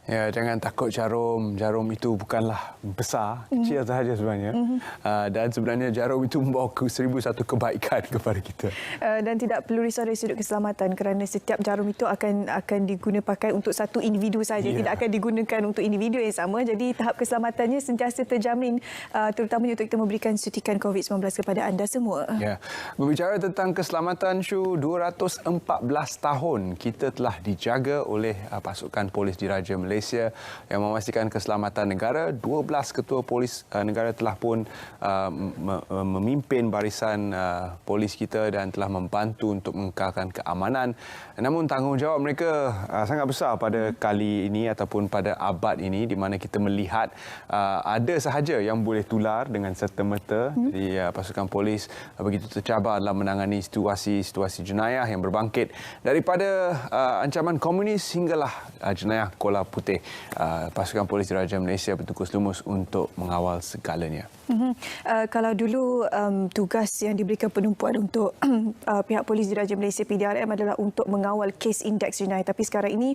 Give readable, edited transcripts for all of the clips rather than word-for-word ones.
Ya, jangan takut Jarum. Jarum itu bukanlah besar, kecil sahaja sebenarnya. Dan sebenarnya Jarum itu membawa 1001 kebaikan kepada kita. Dan tidak perlu risau dari sudut keselamatan kerana setiap jarum itu akan digunakan pakai untuk satu individu saja, tidak akan digunakan untuk individu yang sama. Jadi tahap keselamatannya sentiasa terjamin, terutamanya untuk kita memberikan suntikan COVID-19 kepada anda semua. Ya, berbicara tentang keselamatan, Syu, 214 tahun kita telah dijaga oleh pasukan polis diraja Malaysia yang memastikan keselamatan negara. 12 ketua polis negara telah pun memimpin barisan polis kita dan telah membantu untuk mengekalkan keamanan. Namun tanggungjawab mereka sangat besar pada kali ini ataupun pada abad ini, di mana kita melihat ada sahaja yang boleh tular dengan serta-merta. Jadi pasukan polis begitu tercabar dalam menangani situasi jenayah yang berbangkit daripada ancaman komunis hinggalah jenayah Kola Putih. Pasukan polis diraja Malaysia bertukus lumus untuk mengawal segalanya. Kalau dulu tugas yang diberikan penumpuan untuk pihak polis diraja Malaysia PDRM adalah untuk mengawal kes indeks jenayah, tapi sekarang ini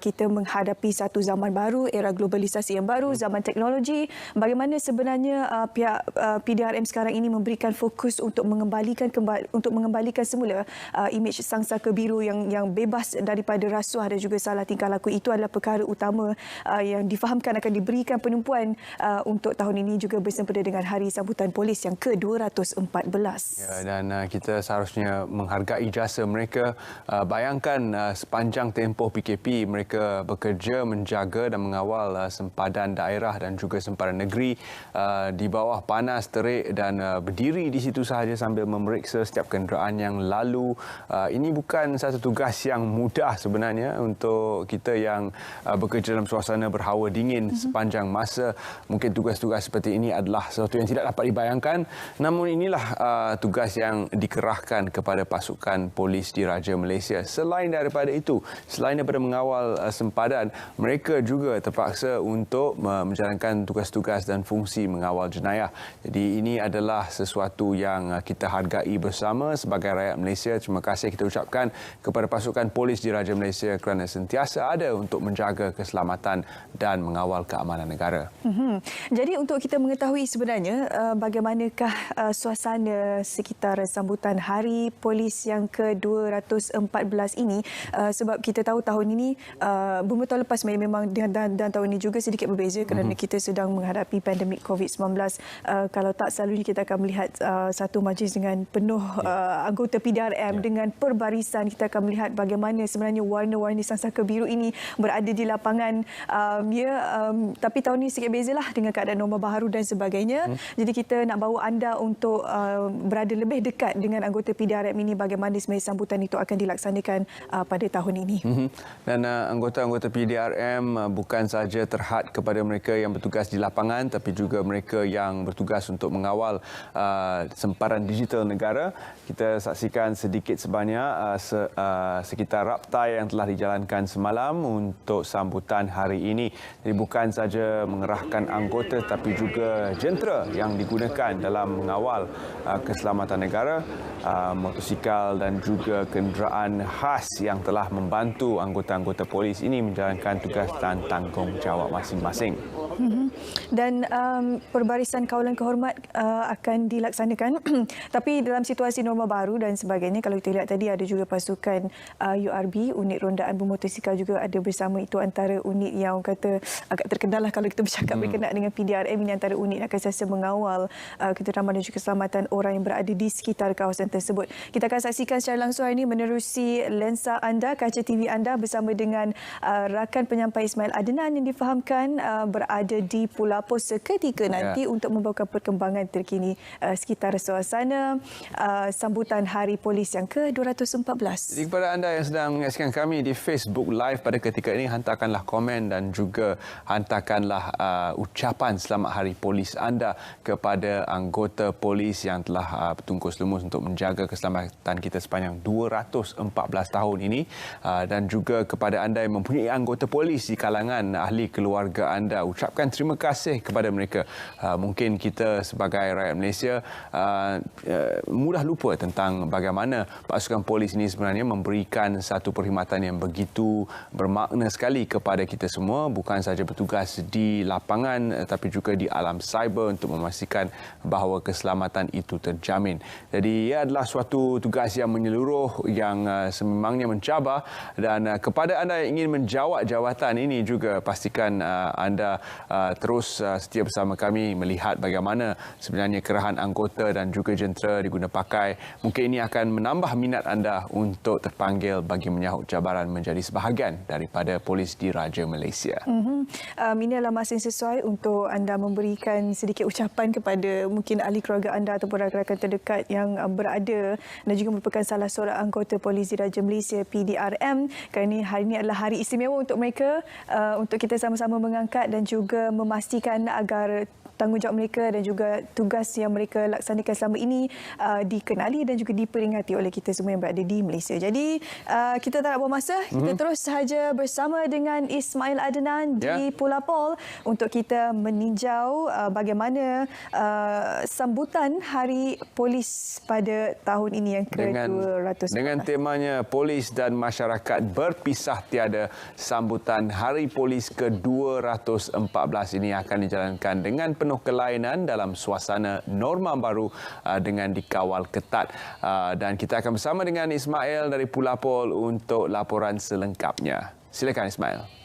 kita menghadapi satu zaman baru, era globalisasi yang baru, zaman teknologi. Bagaimana sebenarnya pihak PDRM sekarang ini memberikan fokus untuk mengembalikan semula imej sang saka biru yang bebas daripada rasuah dan juga salah tingkah laku. Itu adalah perkara utama yang difahamkan akan diberikan penumpuan untuk tahun ini, juga bersempena dengan Hari Sambutan Polis yang ke-214. Ya, dan kita seharusnya menghargai jasa mereka. Bayangkan sepanjang tempoh PKP mereka bekerja menjaga dan mengawal sempadan daerah dan juga sempadan negeri di bawah panas terik dan berdiri di situ sahaja sambil memeriksa setiap kenderaan yang lalu. Ini bukan satu tugas yang mudah sebenarnya untuk kita yang bekerja dalam suasana berhawa dingin sepanjang masa. Mungkin tugas-tugas seperti ini adalah sesuatu yang tidak dapat dibayangkan. Namun inilah tugas yang dikerahkan kepada pasukan polis diraja Malaysia. Selain daripada itu, selain daripada mengawal sempadan, mereka juga terpaksa untuk menjalankan tugas-tugas dan fungsi mengawal jenayah. Jadi ini adalah sesuatu yang kita hargai bersama sebagai rakyat Malaysia. Terima kasih kita ucapkan kepada pasukan polis diraja Malaysia kerana sentiasa ada untuk menjaga keselamatan dan mengawal keamanan negara. Jadi untuk kita mengetahui sebenarnya bagaimanakah suasana sekitar sambutan Hari Polis yang ke-214 ini, sebab kita tahu tahun ini beberapa tahun lepas memang dan tahun ini juga sedikit berbeza kerana kita sedang menghadapi pandemik COVID-19. Kalau tak selalunya kita akan melihat satu majlis dengan penuh anggota PDRM dengan perbarisan. Kita akan melihat bagaimana sebenarnya warna-warni sang saka biru ini berada di lapangan. Tapi tahun ini sedikit bezalah dengan keadaan norma baharu dan sebagainya. Jadi kita nak bawa anda untuk berada lebih dekat dengan anggota PDRM ini, bagaimana sebenarnya sambutan itu akan dilaksanakan pada tahun ini. Dan anggota-anggota PDRM bukan sahaja terhad kepada mereka yang bertugas di lapangan, tapi juga mereka yang bertugas untuk mengawal sempadan digital negara. Kita saksikan sedikit sebanyak sekitar raptai yang telah dijalankan semalam untuk sambutan hari ini. Jadi bukan saja mengerahkan anggota tapi juga jentera yang digunakan dalam mengawal keselamatan negara, motosikal dan juga kenderaan khas yang telah membantu anggota-anggota polis ini menjalankan tugas dan tanggungjawab masing-masing. Dan perbarisan kawalan kehormat akan dilaksanakan tapi dalam situasi norma baru dan sebagainya. Kalau kita lihat tadi ada juga pasukan URB, unit rondaan bermotosikal juga ada bersama. Itu antara unit yang orang kata agak terkenal lah kalau kita bercakap berkenaan dengan PDRM. Ini antara unit yang akan sentiasa mengawal keteraman dan juga keselamatan orang yang berada di sekitar kawasan tersebut. Kita akan saksikan secara langsung hari ini menerusi lensa anda, kaca TV anda bersama dengan rakan penyampai Ismail Adnan yang difahamkan berada di Pulau Pos seketika nanti untuk membawakan perkembangan terkini sekitar suasana sambutan Hari Polis yang ke-214. Jadi kepada anda yang sedang menyaksikan kami di Facebook Live pada ketika ini, hantarkanlah komen dan juga hantarkanlah ucapan selamat Hari Polis anda kepada anggota polis yang telah bertungkus lumus untuk menjaga keselamatan kita sepanjang 214 tahun ini, dan juga kepada anda yang mempunyai anggota polis di kalangan ahli keluarga anda. Ucapkan terima kasih kepada mereka. Mungkin kita sebagai rakyat Malaysia mudah lupa tentang bagaimana pasukan polis ini sebenarnya memberikan satu perkhidmatan yang begitu bermakna sekali kepada kepada kita semua, bukan sahaja bertugas di lapangan tapi juga di alam cyber untuk memastikan bahawa keselamatan itu terjamin. Jadi ia adalah suatu tugas yang menyeluruh, yang sememangnya mencabar, dan kepada anda yang ingin menjawat jawatan ini juga pastikan anda terus setia bersama kami melihat bagaimana sebenarnya kerahan anggota dan juga jentera diguna pakai. Mungkin ini akan menambah minat anda untuk terpanggil bagi menyahut cabaran menjadi sebahagian daripada polis diraja Malaysia. Ini adalah masa yang sesuai untuk anda memberikan sedikit ucapan kepada mungkin ahli keluarga anda ataupun rakan-rakan terdekat yang berada dan juga merupakan salah seorang anggota Polis Diraja Malaysia PDRM, kerana hari ini adalah hari istimewa untuk mereka, untuk kita sama-sama mengangkat dan juga memastikan agar tanggungjawab mereka dan juga tugas yang mereka laksanakan selama ini dikenali dan juga diperingati oleh kita semua yang berada di Malaysia. Jadi kita tak nak buang masa, kita terus sahaja bersama dengan Ismail Adnan di Pulapol untuk kita meninjau bagaimana sambutan Hari Polis pada tahun ini yang ke-214. Dengan temanya Polis dan Masyarakat Berpisah Tiada, sambutan Hari Polis ke-214 ini akan dijalankan dengan penuh kelainan dalam suasana norma baru dengan dikawal ketat. Dan kita akan bersama dengan Ismail dari Pulapol untuk laporan selengkapnya. Silakan Ismail.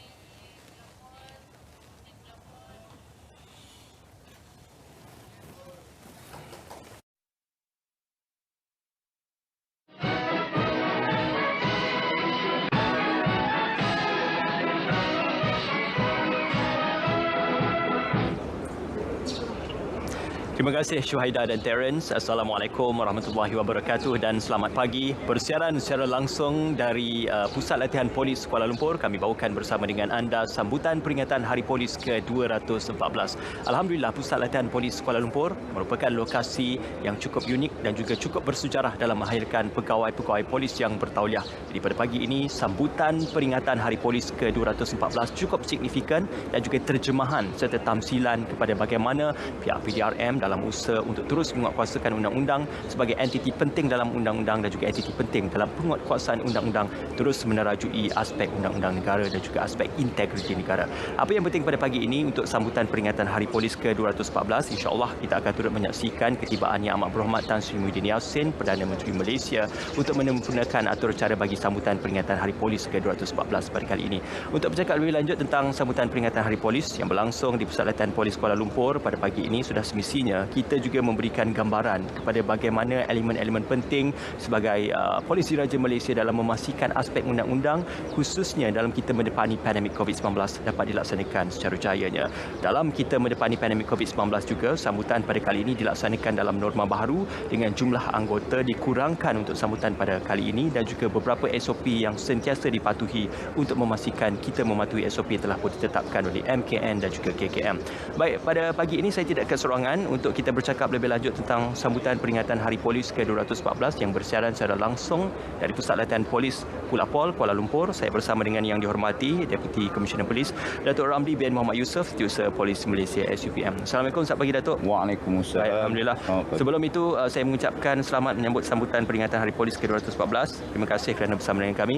Terima kasih Syuhaida dan Terence. Assalamualaikum warahmatullahi wabarakatuh dan selamat pagi. Bersiaran secara langsung dari Pusat Latihan Polis Kuala Lumpur, kami bawakan bersama dengan anda sambutan peringatan Hari Polis ke-214. Alhamdulillah, Pusat Latihan Polis Kuala Lumpur merupakan lokasi yang cukup unik dan juga cukup bersejarah dalam melahirkan pegawai-pegawai polis yang bertauliah. Jadi pada pagi ini, sambutan peringatan Hari Polis ke-214 cukup signifikan dan juga terjemahan serta tamsilan kepada bagaimana pihak PDRM dalam usaha untuk terus menguatkuasakan undang-undang sebagai entiti penting dalam undang-undang dan juga entiti penting dalam penguatkuasaan undang-undang, terus menerajui aspek undang-undang negara dan juga aspek integriti negara. Apa yang penting pada pagi ini untuk sambutan peringatan Hari Polis ke-214, insya-Allah kita akan turut menyaksikan ketibaan Yang Amat Berhormat Tan Sri Muhyiddin Yassin, Perdana Menteri Malaysia, untuk menyempurnakan atur cara bagi sambutan peringatan Hari Polis ke-214 pada kali ini. Untuk bercakap lebih lanjut tentang sambutan peringatan Hari Polis yang berlangsung di Pusat Latihan Polis Kuala Lumpur pada pagi ini, sudah semestinya kita juga memberikan gambaran kepada bagaimana elemen-elemen penting sebagai Polis Diraja Malaysia dalam memastikan aspek undang-undang, khususnya dalam kita mendepani pandemik COVID-19 dapat dilaksanakan secara jayanya. Dalam kita mendepani pandemik COVID-19 juga, sambutan pada kali ini dilaksanakan dalam norma baharu dengan jumlah anggota dikurangkan untuk sambutan pada kali ini dan juga beberapa SOP yang sentiasa dipatuhi untuk memastikan kita mematuhi SOP yang telah pun ditetapkan oleh MKN dan juga KKM. Baik, pada pagi ini saya tidak keserorangan untuk kita bercakap lebih lanjut tentang sambutan peringatan Hari Polis ke-214 yang bersiaran secara langsung dari Pusat Latihan Polis Pulapol, Kuala Lumpur. Saya bersama dengan yang dihormati Deputi Komisioner Polis Datuk Ramli bin Muhammad Yusof, Setiausaha Polis Malaysia SUPM. Assalamualaikum, selamat pagi Datuk. Waalaikumsalam. Baik, alhamdulillah. Sebelum itu saya mengucapkan selamat menyambut sambutan peringatan Hari Polis ke-214. Terima kasih kerana bersama dengan kami.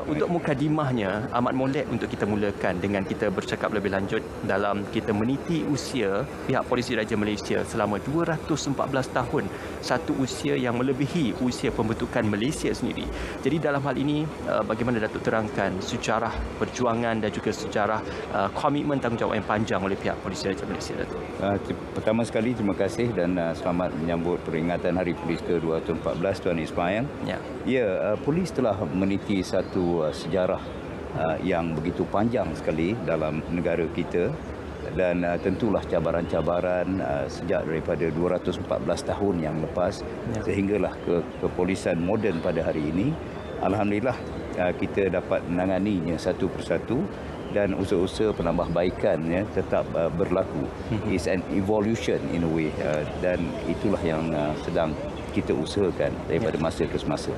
Untuk mukadimahnya amat molek untuk kita mulakan dengan kita bercakap lebih lanjut dalam kita meniti usia pihak Polis Diraja Malaysia selama 214 tahun, satu usia yang melebihi usia pembentukan Malaysia sendiri. Jadi dalam hal ini bagaimana Datuk terangkan sejarah perjuangan dan juga sejarah komitmen tanggungjawab yang panjang oleh pihak Polis Diraja Malaysia, Datuk? Pertama sekali terima kasih dan selamat menyambut peringatan Hari Polis ke-214 Tuan Ismail. Ya, polis telah meniti satu sejarah yang begitu panjang sekali dalam negara kita. Dan tentulah cabaran-cabaran sejak daripada 214 tahun yang lepas sehinggalah ke kepolisan moden pada hari ini. Alhamdulillah kita dapat menanganinya satu persatu dan usaha-usaha penambahbaikan tetap berlaku. It's an evolution in a way dan itulah yang sedang kita usahakan daripada masa ke semasa.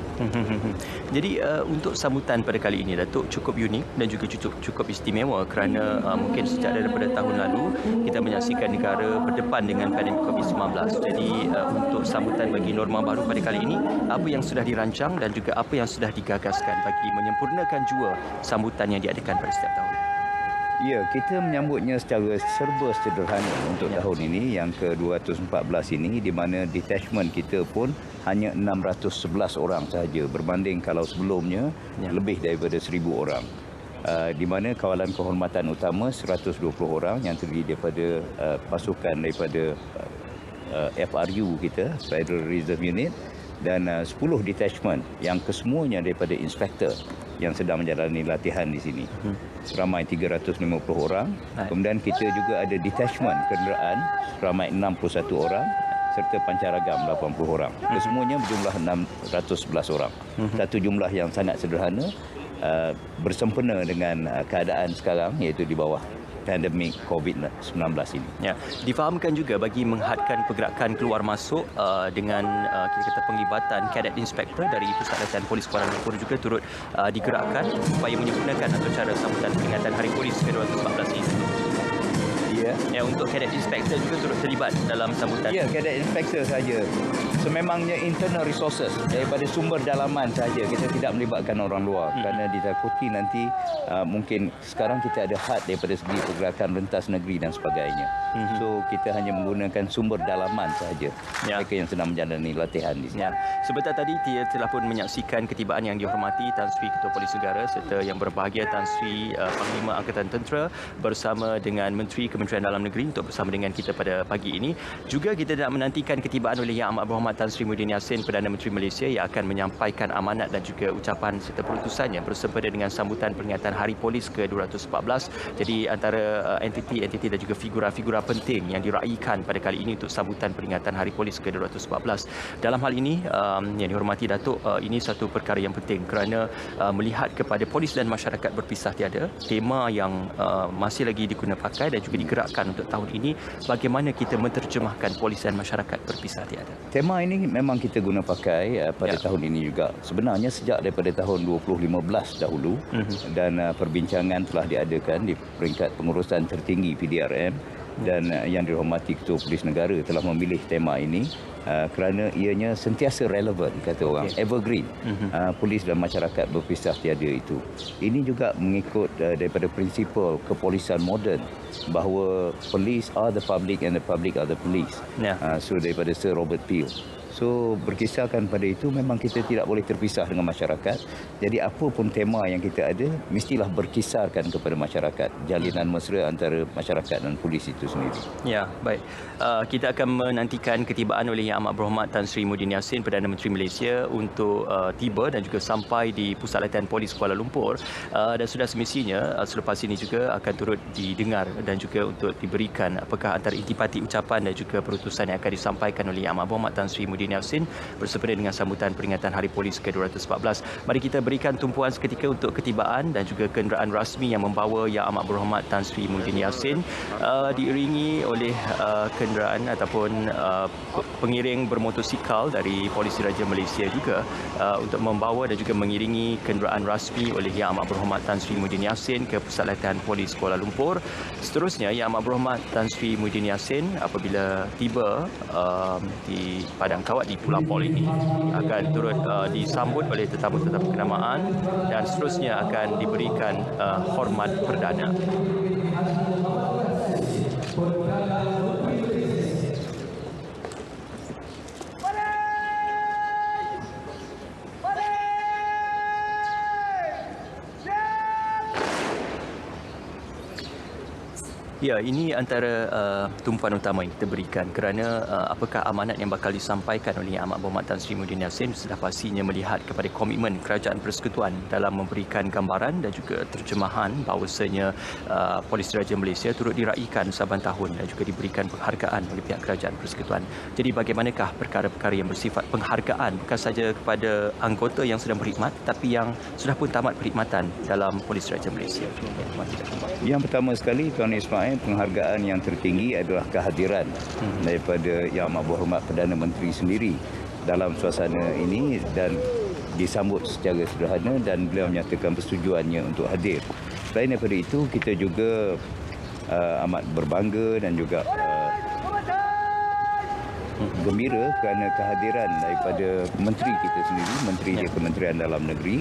Jadi untuk sambutan pada kali ini, Datuk, cukup unik dan juga cukup istimewa kerana mungkin sejak daripada tahun lalu kita menyaksikan negara berdepan dengan pandemik COVID-19. Jadi untuk sambutan bagi norma baru pada kali ini, apa yang sudah dirancang dan juga apa yang sudah digagaskan bagi menyempurnakan jua sambutan yang diadakan pada setiap tahun? Ya, kita menyambutnya secara serba sederhana untuk tahun ini yang ke-214 ini, di mana detachment kita pun hanya 611 orang sahaja berbanding kalau sebelumnya lebih daripada 1,000 orang. Di mana kawalan kehormatan utama 120 orang yang terdiri daripada pasukan daripada FRU kita, Federal Reserve Unit, dan 10 detachment yang kesemuanya daripada inspektor yang sedang menjalani latihan di sini. Ramai 350 orang. Kemudian kita juga ada detachment kenderaan ramai 61 orang serta pancaragam 80 orang. Kesemuanya berjumlah 611 orang. Satu jumlah yang sangat sederhana, bersempena dengan keadaan sekarang iaitu di bawah pandemik COVID-19 ini. Ya, difahamkan juga bagi menghadkan pergerakan keluar masuk dengan kita kata penglibatan Cadet Inspector dari Pusat Latihan Polis Kuala Lumpur juga turut digerakkan supaya menyempurnakan acara sambutan peringatan Hari Polis ke-214 ini. Ya, untuk Cadet Inspector juga turut terlibat dalam sambutan. Ya, Cadet Inspector saja. Sememangnya internal resources daripada sumber dalaman saja. Kita tidak melibatkan orang luar kerana ditakuti nanti mungkin sekarang kita ada had daripada segi pergerakan rentas negeri dan sebagainya. So kita hanya menggunakan sumber dalaman saja. Mereka yang sedang menjalani latihan di sini. Sebentar tadi telah pun menyaksikan ketibaan yang dihormati Tan Sri Ketua Polis Negara serta yang berbahagia Tan Sri Panglima Angkatan Tentera bersama dengan Menteri Kementerian Dalam Negeri untuk bersama dengan kita pada pagi ini. Juga kita nak menantikan ketibaan oleh Yang Amat Berhormat Tan Sri Muhyiddin Yassin, Perdana Menteri Malaysia, yang akan menyampaikan amanat dan juga ucapan serta perutusannya bersempena dengan sambutan peringatan Hari Polis ke-214. Jadi antara entiti-entiti dan juga figura-figura penting yang diraihkan pada kali ini untuk sambutan peringatan Hari Polis ke-214. Dalam hal ini yang dihormati Datuk, ini satu perkara yang penting kerana melihat kepada polis dan masyarakat berpisah tiada, tema yang masih lagi diguna pakai dan juga digerakkan untuk tahun ini, bagaimana kita menterjemahkan polis dan masyarakat berpisah tiada. Tema ini memang kita guna pakai pada tahun ini juga. Sebenarnya sejak daripada tahun 2015 dahulu dan perbincangan telah diadakan di peringkat pengurusan tertinggi PDRM dan yang dihormati Ketua Polis Negara telah memilih tema ini kerana ianya sentiasa relevan, kata orang, evergreen. Polis dan masyarakat berpisah tiada itu. Ini juga mengikut daripada prinsipal kepolisan moden bahawa police are the public and the public are the police. So daripada Sir Robert Peel. So berkisarkan pada itu memang kita tidak boleh terpisah dengan masyarakat. Jadi apa pun tema yang kita ada mestilah berkisarkan kepada masyarakat. Jalinan mesra antara masyarakat dan polis itu sendiri. Ya, baik. Kita akan menantikan ketibaan oleh Yang Amat Berhormat Tan Sri Muhyiddin Yassin, Perdana Menteri Malaysia, untuk tiba dan juga sampai di Pusat Latihan Polis Kuala Lumpur. Dan sudah semestinya selepas ini juga akan turut didengar dan juga untuk diberikan apakah antara intipati ucapan dan juga perutusan yang akan disampaikan oleh Yang Amat Berhormat Tan Sri Muhyiddin Yassin bersempena dengan sambutan peringatan Hari Polis ke-214. Mari kita berikan tumpuan seketika untuk ketibaan dan juga kenderaan rasmi yang membawa Yang Amat Berhormat Tan Sri Muhyiddin Yassin, diiringi oleh kenderaan ataupun pengiring bermotosikal dari Polis Diraja Malaysia juga untuk membawa dan juga mengiringi kenderaan rasmi oleh Yang Amat Berhormat Tan Sri Muhyiddin Yassin ke Pusat Latihan Polis Kuala Lumpur. Seterusnya, Yang Amat Berhormat Tan Sri Muhyiddin Yassin apabila tiba di Padang Kawat di Pulau Pol ini akan turut disambut oleh tetamu-tetamu kenamaan dan seterusnya akan diberikan hormat perdana. Ya, ini antara tumpuan utama yang kita berikan kerana apakah amanat yang bakal disampaikan oleh Yang Amat Berhormat Tan Sri Muhyiddin Yassin sudah pastinya melihat kepada komitmen Kerajaan Persekutuan dalam memberikan gambaran dan juga terjemahan bahawasanya Polis Diraja Malaysia turut diraihkan saban tahun dan juga diberikan penghargaan oleh pihak Kerajaan Persekutuan. Jadi bagaimanakah perkara-perkara yang bersifat penghargaan bukan saja kepada anggota yang sedang berkhidmat tapi yang sudah pun tamat perkhidmatan dalam Polis Diraja Malaysia? Yang pertama sekali, Tuan Ismail, penghargaan yang tertinggi adalah kehadiran daripada Yang Amat Berhormat Perdana Menteri sendiri dalam suasana ini dan disambut secara sederhana dan beliau menyatakan persetujuannya untuk hadir. Selain daripada itu, kita juga amat berbangga dan juga gembira kerana kehadiran daripada menteri kita sendiri, Menteri Kementerian Dalam Negeri.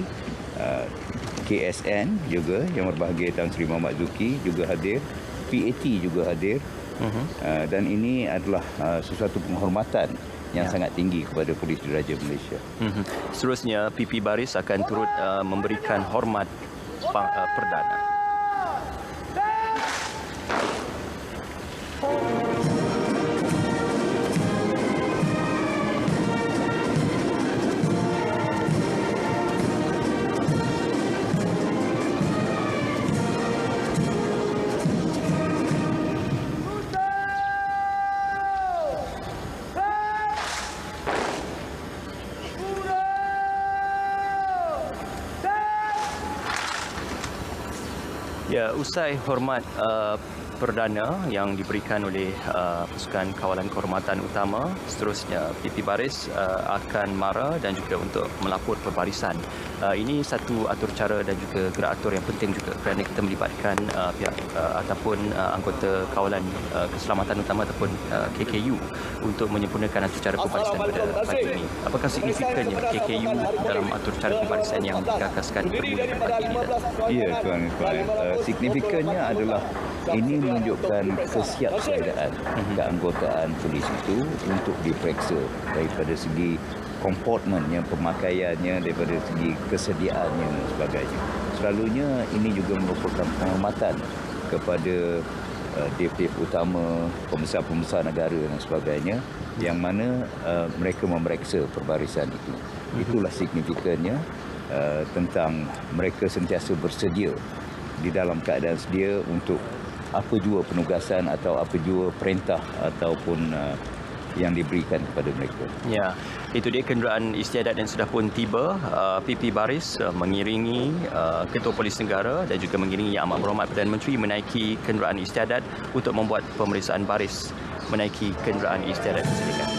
KSN juga yang berbahagia Tan Sri Muhammad Zuki juga hadir, PAT juga hadir. Dan ini adalah sesuatu penghormatan yang sangat tinggi kepada Polis Diraja Malaysia. Seterusnya, PP Baris akan turut memberikan hormat perdana. Ya, usai hormat perdana yang diberikan oleh Pasukan Kawalan Kehormatan Utama, seterusnya PP Baris akan mara dan juga untuk melapor perbarisan. Ini satu atur cara dan juga gerak atur yang penting juga kerana kita melibatkan pihak ataupun anggota Kawalan Keselamatan Utama ataupun KKU untuk menyempurnakan atur cara perbarisan pada pagi ini. Apakah signifikannya KKU dalam atur cara perbarisan yang dikakaskan bermula pagi ini? Ya, tuan-tuan. Signifikannya adalah ini menunjukkan kesiapsiagaan keanggotaan polis itu untuk diperiksa daripada segi komportmennya, pemakaiannya, daripada segi kesediaannya dan sebagainya. Selalunya ini juga merupakan penghormatan kepada DPP utama, pembesar-pembesar negara dan sebagainya, yang mana mereka memeriksa perbarisan itu. Itulah signifikannya tentang mereka sentiasa bersedia di dalam keadaan sedia untuk apa jua penugasan atau apa jua perintah ataupun yang diberikan kepada mereka. Ya, itu dia kenderaan istiadat yang sudah pun tiba. PP Baris mengiringi Ketua Polis Negara dan juga mengiringi Yang Amat Berhormat Perdana Menteri menaiki kenderaan istiadat untuk membuat pemeriksaan baris menaiki kenderaan istiadat disediakan.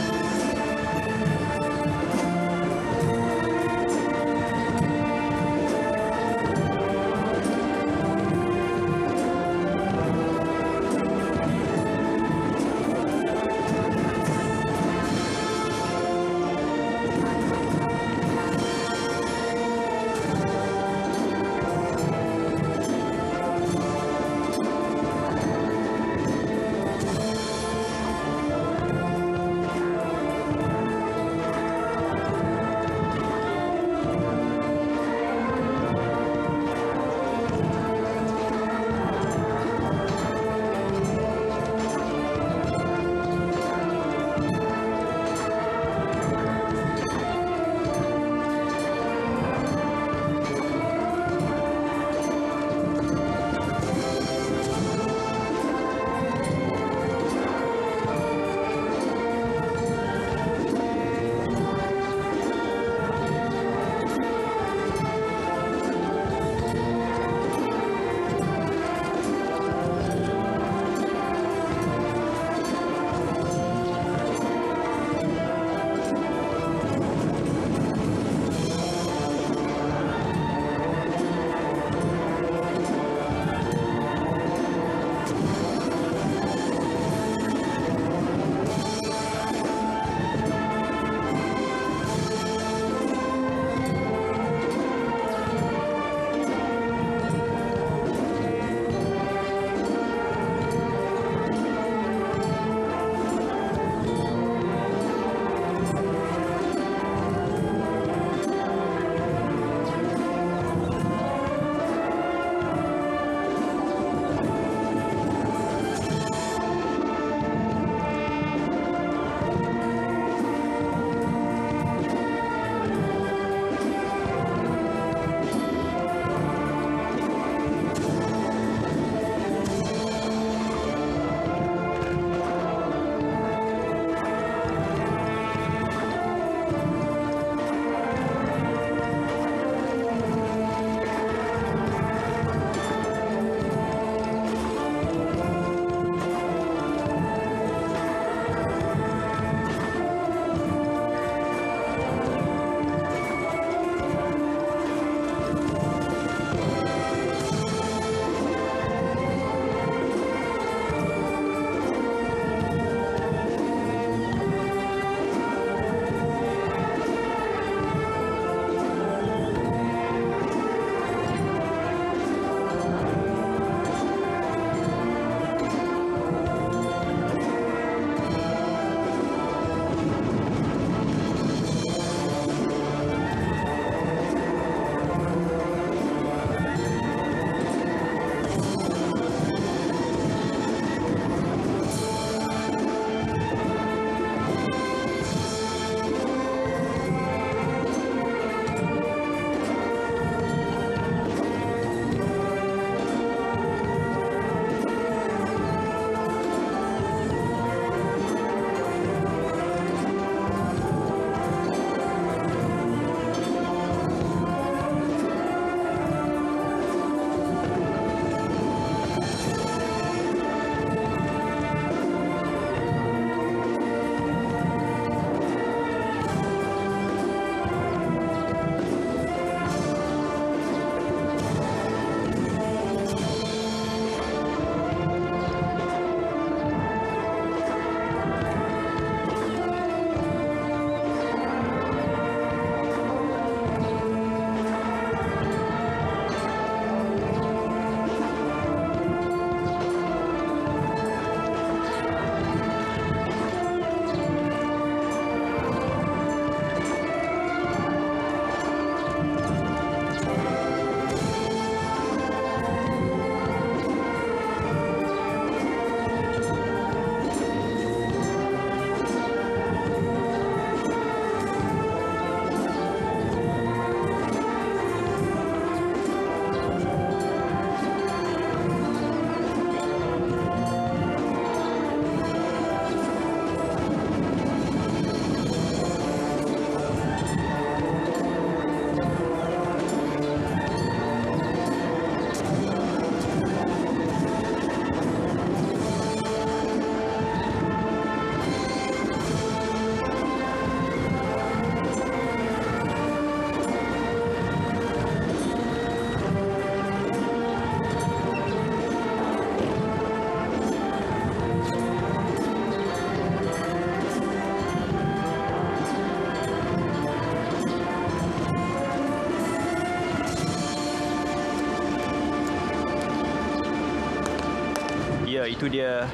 Ya, itu dia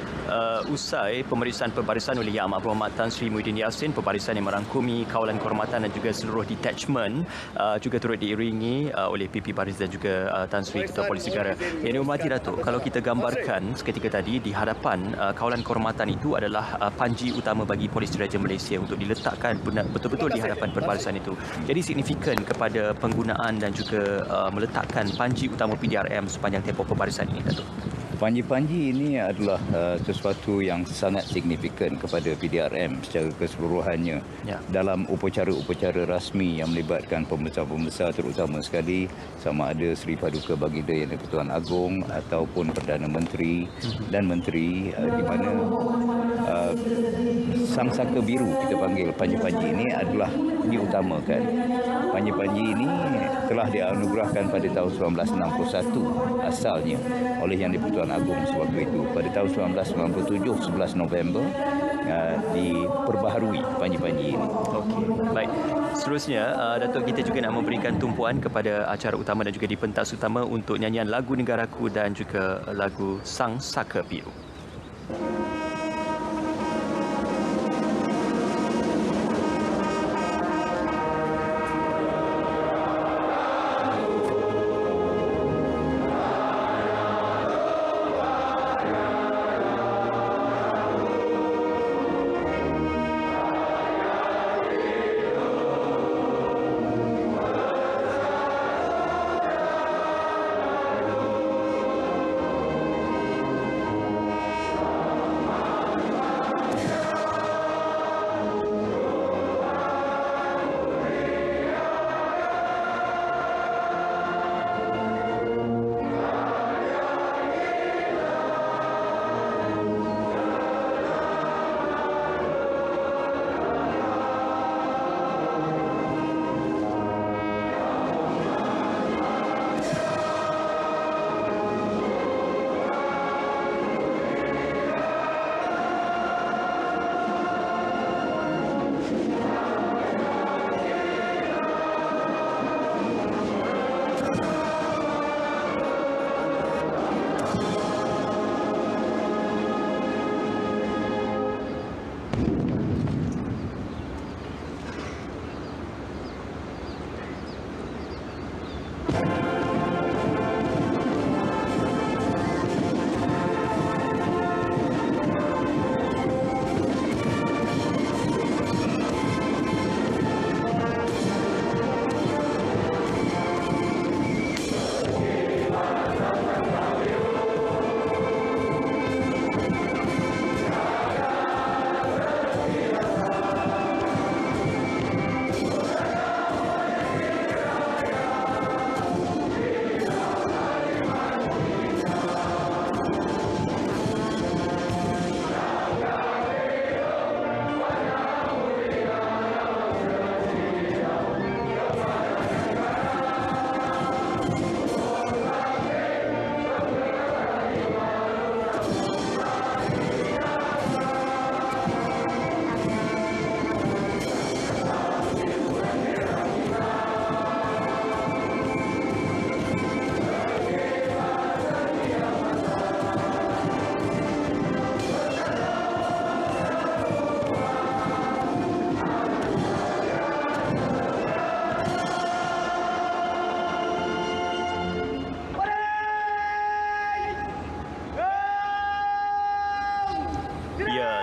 usai pemeriksaan pembarisan oleh Yang Amat Berhormat Tan Sri Muhyiddin Yassin, pembarisan yang merangkumi kawalan kehormatan dan juga seluruh detachment, juga turut diiringi oleh PP Baris dan juga Tan Sri Ketua Polis Negara. Yang dihormati Datuk, kalau kita gambarkan seketika tadi, di hadapan kawalan kehormatan itu adalah panji utama bagi Polis Diraja Malaysia untuk diletakkan betul-betul di hadapan pembarisan itu. Jadi signifikan kepada penggunaan dan juga meletakkan panji utama PDRM sepanjang tempoh pembarisan ini, Datuk. Panji-panji ini adalah sesuatu yang sangat signifikan kepada PDRM secara keseluruhannya. Ya. Dalam upacara-upacara rasmi yang melibatkan pembesar-pembesar, terutama sekali sama ada Seri Paduka Baginda Yang di-Pertuan Agong ataupun Perdana Menteri dan Menteri, di mana Sang Saka Biru, kita panggil panji-panji ini, adalah diutamakan. Panji-panji ini telah dianugerahkan pada tahun 1961 asalnya oleh Yang di-Pertuan Agong sewaktu itu. Pada tahun 1997, 11 November, diperbaharui panji-panji ini. Okey, baik. Seterusnya, Datuk, kita juga nak memberikan tumpuan kepada acara utama dan juga di pentas utama untuk nyanyian lagu Negaraku dan juga lagu Sang Saka Biru.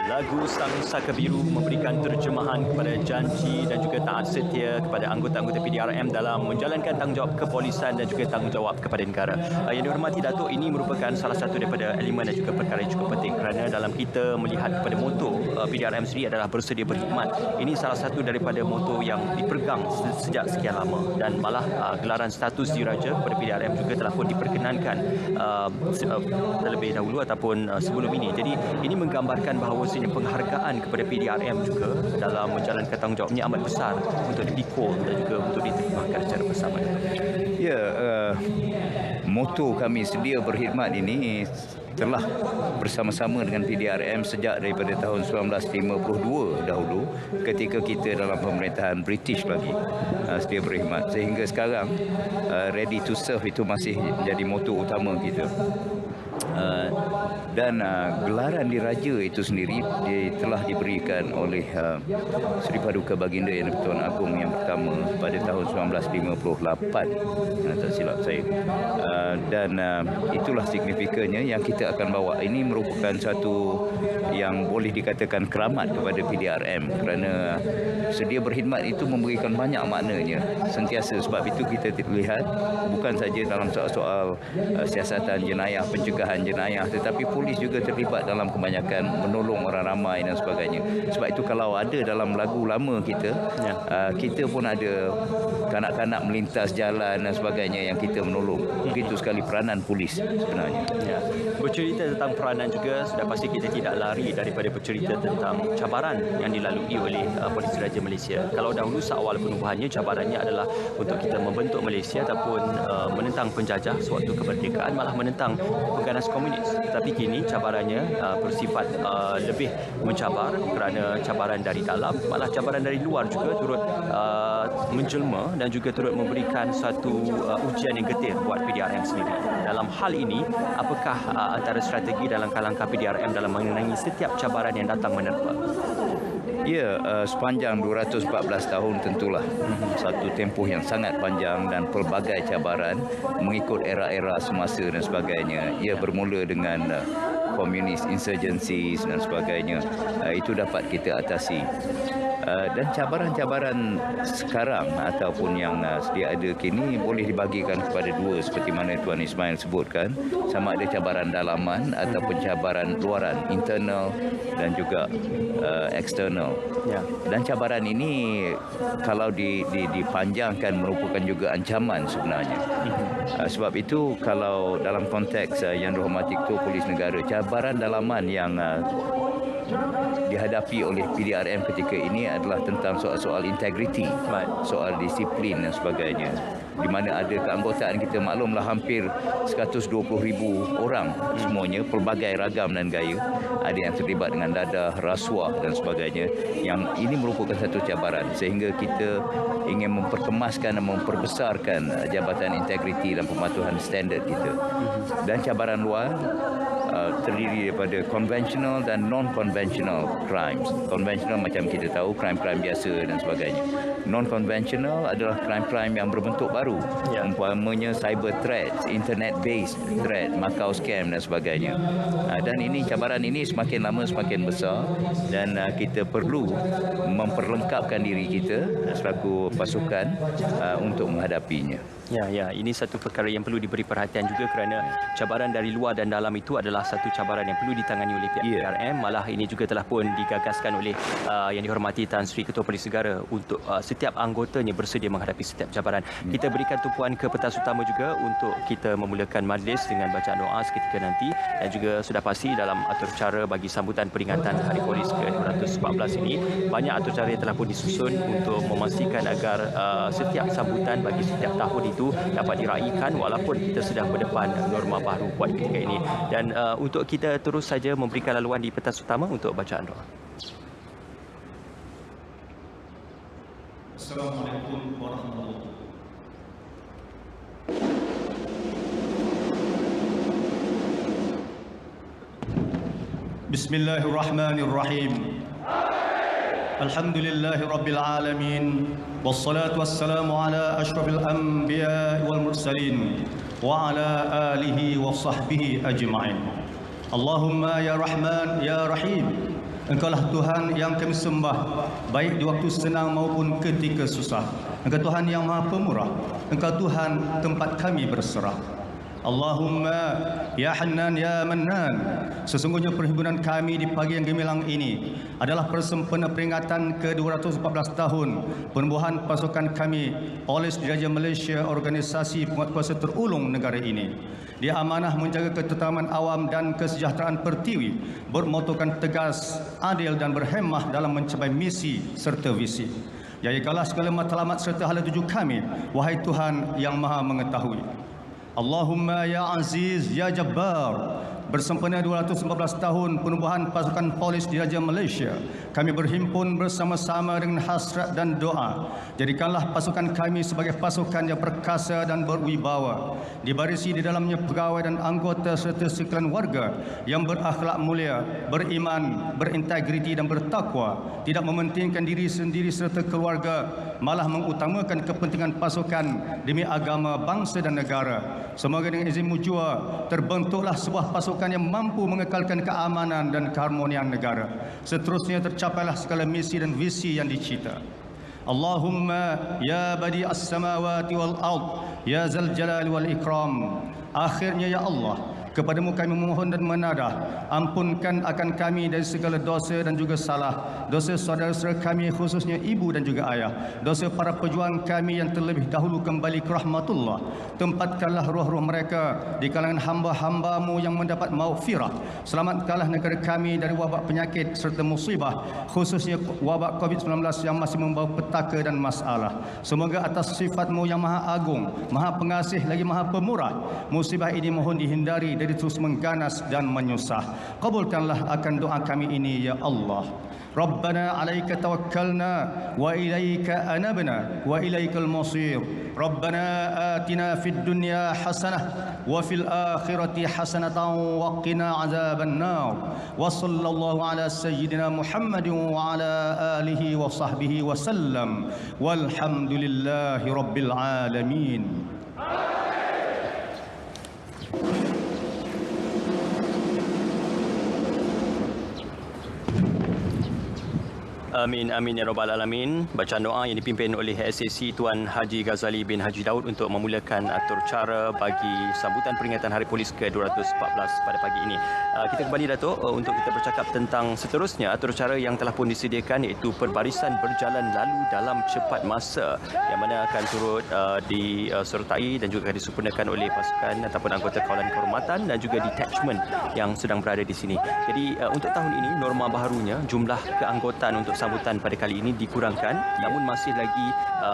Lagu Sang Saka Biru memberikan terjemahan kepada janji dan juga taat setia kepada anggota-anggota PDRM dalam menjalankan tanggungjawab kepolisian dan juga tanggungjawab kepada negara. Yang dihormati Datuk, ini merupakan salah satu daripada elemen dan juga perkara yang cukup penting kerana dalam kita melihat kepada moto PDRM sendiri adalah bersedia berkhidmat. Ini salah satu daripada moto yang dipegang sejak sekian lama dan malah gelaran status diraja kepada PDRM juga telah pun diperkenankan terlebih dahulu ataupun sebelum ini. Jadi ini menggambarkan bahawa penghargaan kepada PDRM juga dalam menjalankan tanggungjawabnya amat besar untuk dipikul dan juga untuk diterjemahkan secara bersama. Ya, moto kami sedia berkhidmat ini telah bersama-sama dengan PDRM sejak daripada tahun 1952 dahulu ketika kita dalam pemerintahan British lagi sedia berkhidmat sehingga sekarang ready to serve itu masih jadi moto utama kita. Dan gelaran diraja itu sendiri telah diberikan oleh Seri Paduka Baginda Yang di-Pertuan Agong yang pertama pada tahun 1958, tak silap saya. Dan itulah signifikannya yang kita akan bawa. Ini merupakan satu yang boleh dikatakan keramat kepada PDRM kerana sedia berkhidmat itu memberikan banyak maknanya sentiasa. Sebab itu kita lihat bukan saja dalam soal-soal siasatan jenayah, pencegahan jenayah, tetapi polis juga terlibat dalam kebanyakan menolong orang ramai dan sebagainya. Sebab itu kalau ada dalam lagu lama kita, kita pun ada kanak-kanak melintas jalan dan sebagainya yang kita menolong. Begitu sekali peranan polis sebenarnya. Ya. Bercerita tentang peranan juga, sudah pasti kita tidak lari daripada bercerita tentang cabaran yang dilalui oleh Polis Diraja Malaysia. Kalau dahulu seawal penubuhannya, cabarannya adalah untuk kita membentuk Malaysia ataupun menentang penjajah sewaktu kemerdekaan, malah menentang pengganas komunis. Tetapi kini cabarannya bersifat lebih mencabar kerana cabaran dari dalam, malah cabaran dari luar juga turut menjelma dan juga turut memberikan satu ujian yang getir buat PDRM sendiri. Dalam hal ini, apakah antara strategi dan langkah-langkah PDRM dalam mengenangi setiap cabaran yang datang menerpa? Ya, sepanjang 214 tahun tentulah satu tempoh yang sangat panjang dan pelbagai cabaran mengikut era-era semasa dan sebagainya. Ia bermula dengan komunis, insurgencies dan sebagainya. Itu dapat kita atasi. Dan cabaran-cabaran sekarang ataupun yang sedia ada kini boleh dibagikan kepada dua seperti mana Tuan Ismail sebutkan, sama ada cabaran dalaman ataupun cabaran luaran, internal dan juga eksternal. Ya. Dan cabaran ini kalau dipanjangkan merupakan juga ancaman sebenarnya. Sebab itu kalau dalam konteks yang dihormati Ketua Polis Negara, cabaran dalaman yang dihadapi oleh PDRM ketika ini adalah tentang soal-soal integriti, soal disiplin dan sebagainya. Di mana ada keanggotaan kita, maklumlah hampir 120,000 orang semuanya, pelbagai ragam dan gaya. Ada yang terlibat dengan dadah, rasuah dan sebagainya. Yang ini merupakan satu cabaran sehingga kita ingin memperkemaskan dan memperbesarkan jabatan integriti dan pematuhan standard kita. Dan cabaran luar terdiri daripada conventional dan non-conventional crimes. Conventional macam kita tahu, crime-crime biasa dan sebagainya. Non-conventional adalah crime-crime yang berbentuk baru. Umpamanya cyber threats, internet-based threat, Macau scam dan sebagainya. Dan ini cabaran ini semakin lama semakin besar dan kita perlu memperlengkapkan diri kita selaku pasukan untuk menghadapinya. Ya, ini satu perkara yang perlu diberi perhatian juga kerana cabaran dari luar dan dalam itu adalah satu cabaran yang perlu ditangani oleh pihak PDRM. Malah ini juga telah pun digagaskan oleh Yang Dihormati Tan Sri Ketua Polis Negara untuk setiap anggotanya bersedia menghadapi setiap cabaran. Kita berikan tumpuan ke pentas utama juga untuk kita memulakan majlis dengan bacaan doa seketika nanti, dan juga sudah pasti dalam atur cara bagi sambutan peringatan Hari Polis ke-214 ini, banyak atur cara yang telah pun disusun untuk memastikan agar setiap sambutan bagi setiap tahun itu dapat diraikan walaupun kita sedang berdepan norma baru buat ketika ini. Dan untuk kita terus saja memberikan laluan di pentas utama untuk bacaan doa. Assalamualaikum warahmatullahi wabarakatuh. Bismillahirrahmanirrahim. Alhamdulillahi Rabbil Alamin. Wassalatu wassalamu ala ashrafil anbiya wal mursalin wa ala alihi wa sahbihi ajma'in. Allahumma ya Rahman ya Rahim, Engkaulah Tuhan yang kami sembah baik di waktu senang maupun ketika susah. Engkau Tuhan yang Maha Pemurah. Engkau Tuhan tempat kami berserah. Allahumma ya Hannan ya Mannan, sesungguhnya perhimpunan kami di pagi yang gemilang ini adalah persempena peringatan ke-214 tahun penubuhan pasukan kami Polis Diraja Malaysia, organisasi penguatkuasa terulung negara ini. Dia amanah menjaga ketetapan awam dan kesejahteraan pertiwi, bermotokan tegas, adil dan berhemah dalam mencapai misi serta visi. Jadikanlah segala matlamat serta hala tuju kami, wahai Tuhan yang Maha Mengetahui. Allahumma ya Aziz ya Jabbar, bersempena 214 tahun penubuhan pasukan polis Diraja Malaysia, kami berhimpun bersama-sama dengan hasrat dan doa. Jadikanlah pasukan kami sebagai pasukan yang perkasa dan berwibawa, dibarisi di dalamnya pegawai dan anggota serta sekalian warga yang berakhlak mulia, beriman, berintegriti dan bertakwa, tidak mementingkan diri sendiri serta keluarga, malah mengutamakan kepentingan pasukan demi agama, bangsa dan negara. Semoga dengan izin-Mu jua terbentuklah sebuah pasukan yang mampu mengekalkan keamanan dan keharmonian negara. Seterusnya tercapailah segala misi dan visi yang dicita. Allahumma ya badi'as samawati wal ard ya zal jalali wal ikram. Akhirnya ya Allah, kepadamu kami memohon dan menadah, ampunkan akan kami dari segala dosa dan juga salah, dosa saudara-saudara kami khususnya ibu dan juga ayah, dosa para pejuang kami yang terlebih dahulu kembali ke rahmatullah. Tempatkanlah roh-roh mereka di kalangan hamba-hamba-Mu yang mendapat maghfirah. Selamatkanlah negara kami dari wabak penyakit serta musibah, khususnya wabak COVID-19 yang masih membawa petaka dan masalah. Semoga atas sifat-Mu yang maha agung, maha pengasih lagi maha pemurah, musibah ini mohon dihindari dari terus mengganas dan menyusah. Kabulkanlah akan doa kami ini ya Allah. Rabbana 'alaika tawakkalna wa ilaika anabna wa ilaikal masir. Rabbana atina fid dunya hasanah wa fil akhirati hasanatan wa qina 'adzaban nar. Wa sallallahu ala sayyidina Muhammadin wa ala alihi wa sahbihi wa sallam. Walhamdulillahi rabbil alamin. Amin, amin ya rabbal alamin. Bacaan doa yang dipimpin oleh SAC Tuan Haji Ghazali bin Haji Daud untuk memulakan atur cara bagi sambutan peringatan Hari Polis ke-214 pada pagi ini. Kita kembali Datuk untuk kita bercakap tentang seterusnya atur cara yang telah pun disediakan, iaitu perbarisan berjalan lalu dalam cepat masa yang mana akan turut disertai dan juga akan disempurnakan oleh pasukan ataupun anggota kawalan kehormatan dan juga detachment yang sedang berada di sini. Jadi untuk tahun ini norma baharunya jumlah keanggotaan untuk sambutan pada kali ini dikurangkan, namun masih lagi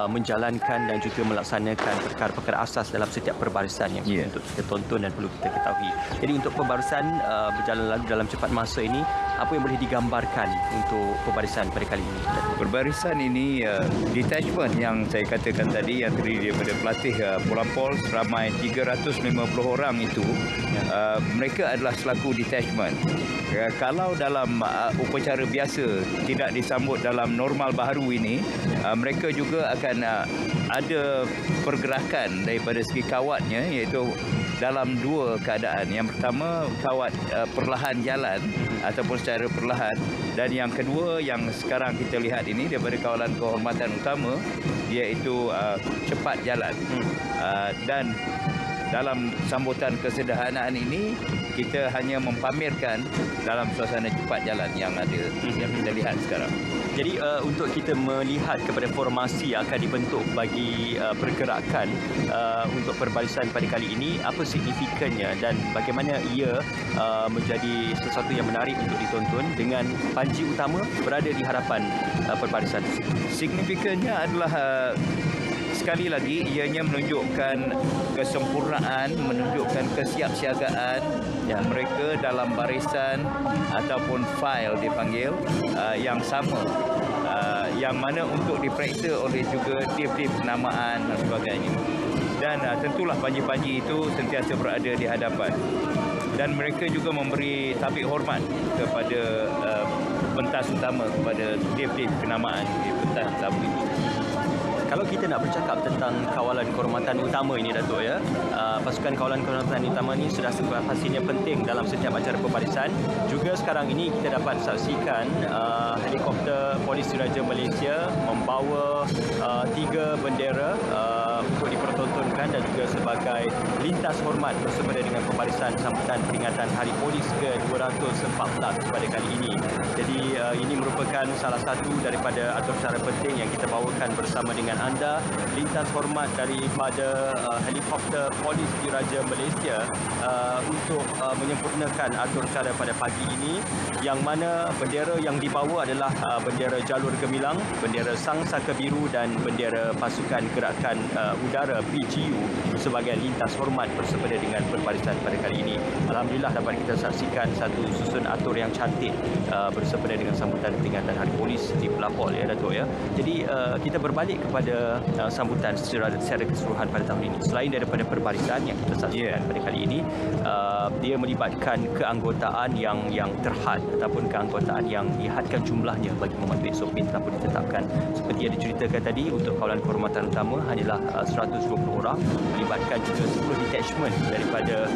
menjalankan dan juga melaksanakan perkara-perkara asas dalam setiap perbarisan yang untuk kita tonton dan perlu kita ketahui. Jadi untuk perbarisan berjalan lalu dalam cepat masa ini, apa yang boleh digambarkan untuk perbarisan pada kali ini? Perbarisan ini detachment yang saya katakan tadi yang terdiri daripada pelatih Polampol seramai 350 orang itu, mereka adalah selaku detachment. Kalau dalam upacara biasa tidak disambut dalam normal baharu ini, mereka juga akan ada pergerakan daripada segi kawatnya, iaitu dalam dua keadaan. Yang pertama, kawat perlahan jalan ataupun secara perlahan, dan yang kedua yang sekarang kita lihat ini daripada kawalan kehormatan utama, iaitu cepat jalan. Dan dalam sambutan kesederhanaan ini, kita hanya mempamerkan dalam suasana cepat jalan yang ada, yang kita lihat sekarang. Jadi untuk kita melihat kepada formasi yang akan dibentuk bagi pergerakan untuk perbarisan pada kali ini, apa signifikannya dan bagaimana ia menjadi sesuatu yang menarik untuk ditonton dengan panji utama berada di hadapan perbarisan. Signifikannya adalah sekali lagi ianya menunjukkan kesempurnaan, menunjukkan kesiapsiagaan mereka dalam barisan ataupun file dipanggil yang sama, yang mana untuk diperiksa oleh juga tip-tip penamaan dan sebagainya. Dan tentulah panji-panji itu sentiasa berada di hadapan. Dan mereka juga memberi tabik hormat kepada pentas utama, kepada tip-tip penamaan di pentas utama itu. Kalau kita nak bercakap tentang kawalan kehormatan utama ini, Datuk, ya, pasukan kawalan kehormatan utama ini sudah pastinya penting dalam setiap acara perbarisan. Juga sekarang ini kita dapat saksikan helikopter Polis Diraja Malaysia membawa 3 bendera untuk dipertontonkan dan juga sebagai lintas hormat bersama dengan perbarisan sambutan peringatan Hari Polis ke-214 pada kali ini. Jadi ini merupakan salah satu daripada atur cara penting yang kita bawakan bersama dengan anda, lintas hormat daripada helikopter Polis Diraja Malaysia untuk menyempurnakan atur cara pada pagi ini, yang mana bendera yang dibawa adalah bendera Jalur Gemilang, bendera Sang Saka Biru dan bendera Pasukan Gerakan Udara PGU sebagai lintas hormat bersempena dengan perbarisan pada kali ini. Alhamdulillah dapat kita saksikan satu susun atur yang cantik bersempena dengan sambutan peringatan Hari Polis di Pelapor, ya Datuk, ya. Jadi kita berbalik kepada sambutan secara keseluruhan pada tahun ini. Selain daripada perbarisan yang kita saksikan pada kali ini, dia melibatkan keanggotaan yang terhad ataupun keanggotaan yang dihadkan jumlahnya bagi memandu SOP telah pun ditetapkan. Seperti yang diceritakan tadi, untuk kawalan kehormatan utama hanyalah 120 orang, melibatkan juga 10 detachment daripada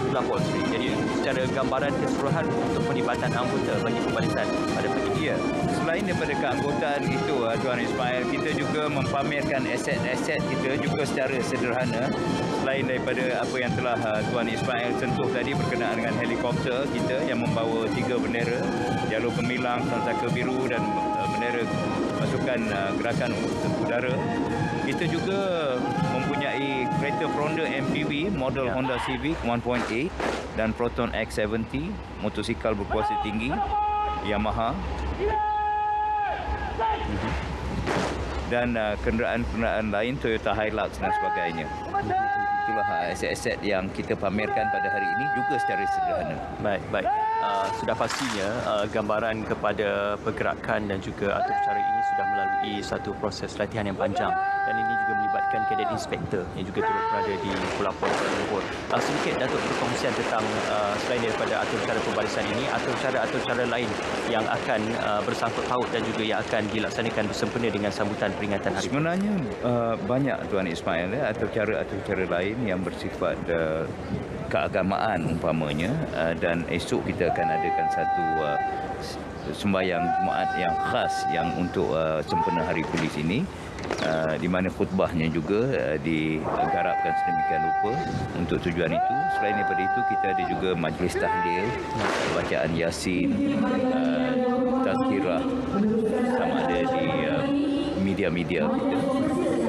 pelapor sendiri. Jadi secara gambaran keseluruhan untuk pelibatan anggota bagi pembarisan pada pagi ini. Ya, selain daripada keanggotaan itu, Tuan Ismail, kita juga mempamerkan aset-aset kita juga secara sederhana. Selain daripada apa yang telah Tuan Ismail sentuh tadi berkenaan dengan helikopter kita yang membawa 3 bendera, jalur gemilang, Saka Biru dan bendera pasukan gerakan udara. Kita juga mempunyai kereta Fronda MPV model Honda Civic 1.8 dan Proton X70, motosikal berkuasa tinggi Yamaha, dan kenderaan-kenderaan lain Toyota Hilux dan sebagainya. Itulah aset-aset yang kita pamerkan pada hari ini juga secara sederhana. Baik. Sudah pastinya gambaran kepada pergerakan dan juga atur cara ini sudah melalui satu proses latihan yang panjang, dan ini juga melibatkan kadet inspektor yang juga turut berada di Pelapor Kuala Lumpur. Sedikit Datuk perkongsian tentang selain daripada atur cara pembarisan ini, atur cara lain yang akan bersangkut paut dan juga yang akan dilaksanakan bersempena dengan sambutan peringatan Hari. Sebenarnya banyak Tuan Ismail, atur cara lain yang bersifat keagamaan umpamanya, dan esok kita akan adakan satu sembahyang Jumaat yang khas yang untuk sempena Hari Polis ini, di mana khutbahnya juga digarapkan sedemikian rupa untuk tujuan itu. Selain daripada itu, kita ada juga majlis tahlil, bacaan Yasin, tazkirah, sama ada di media-media kita.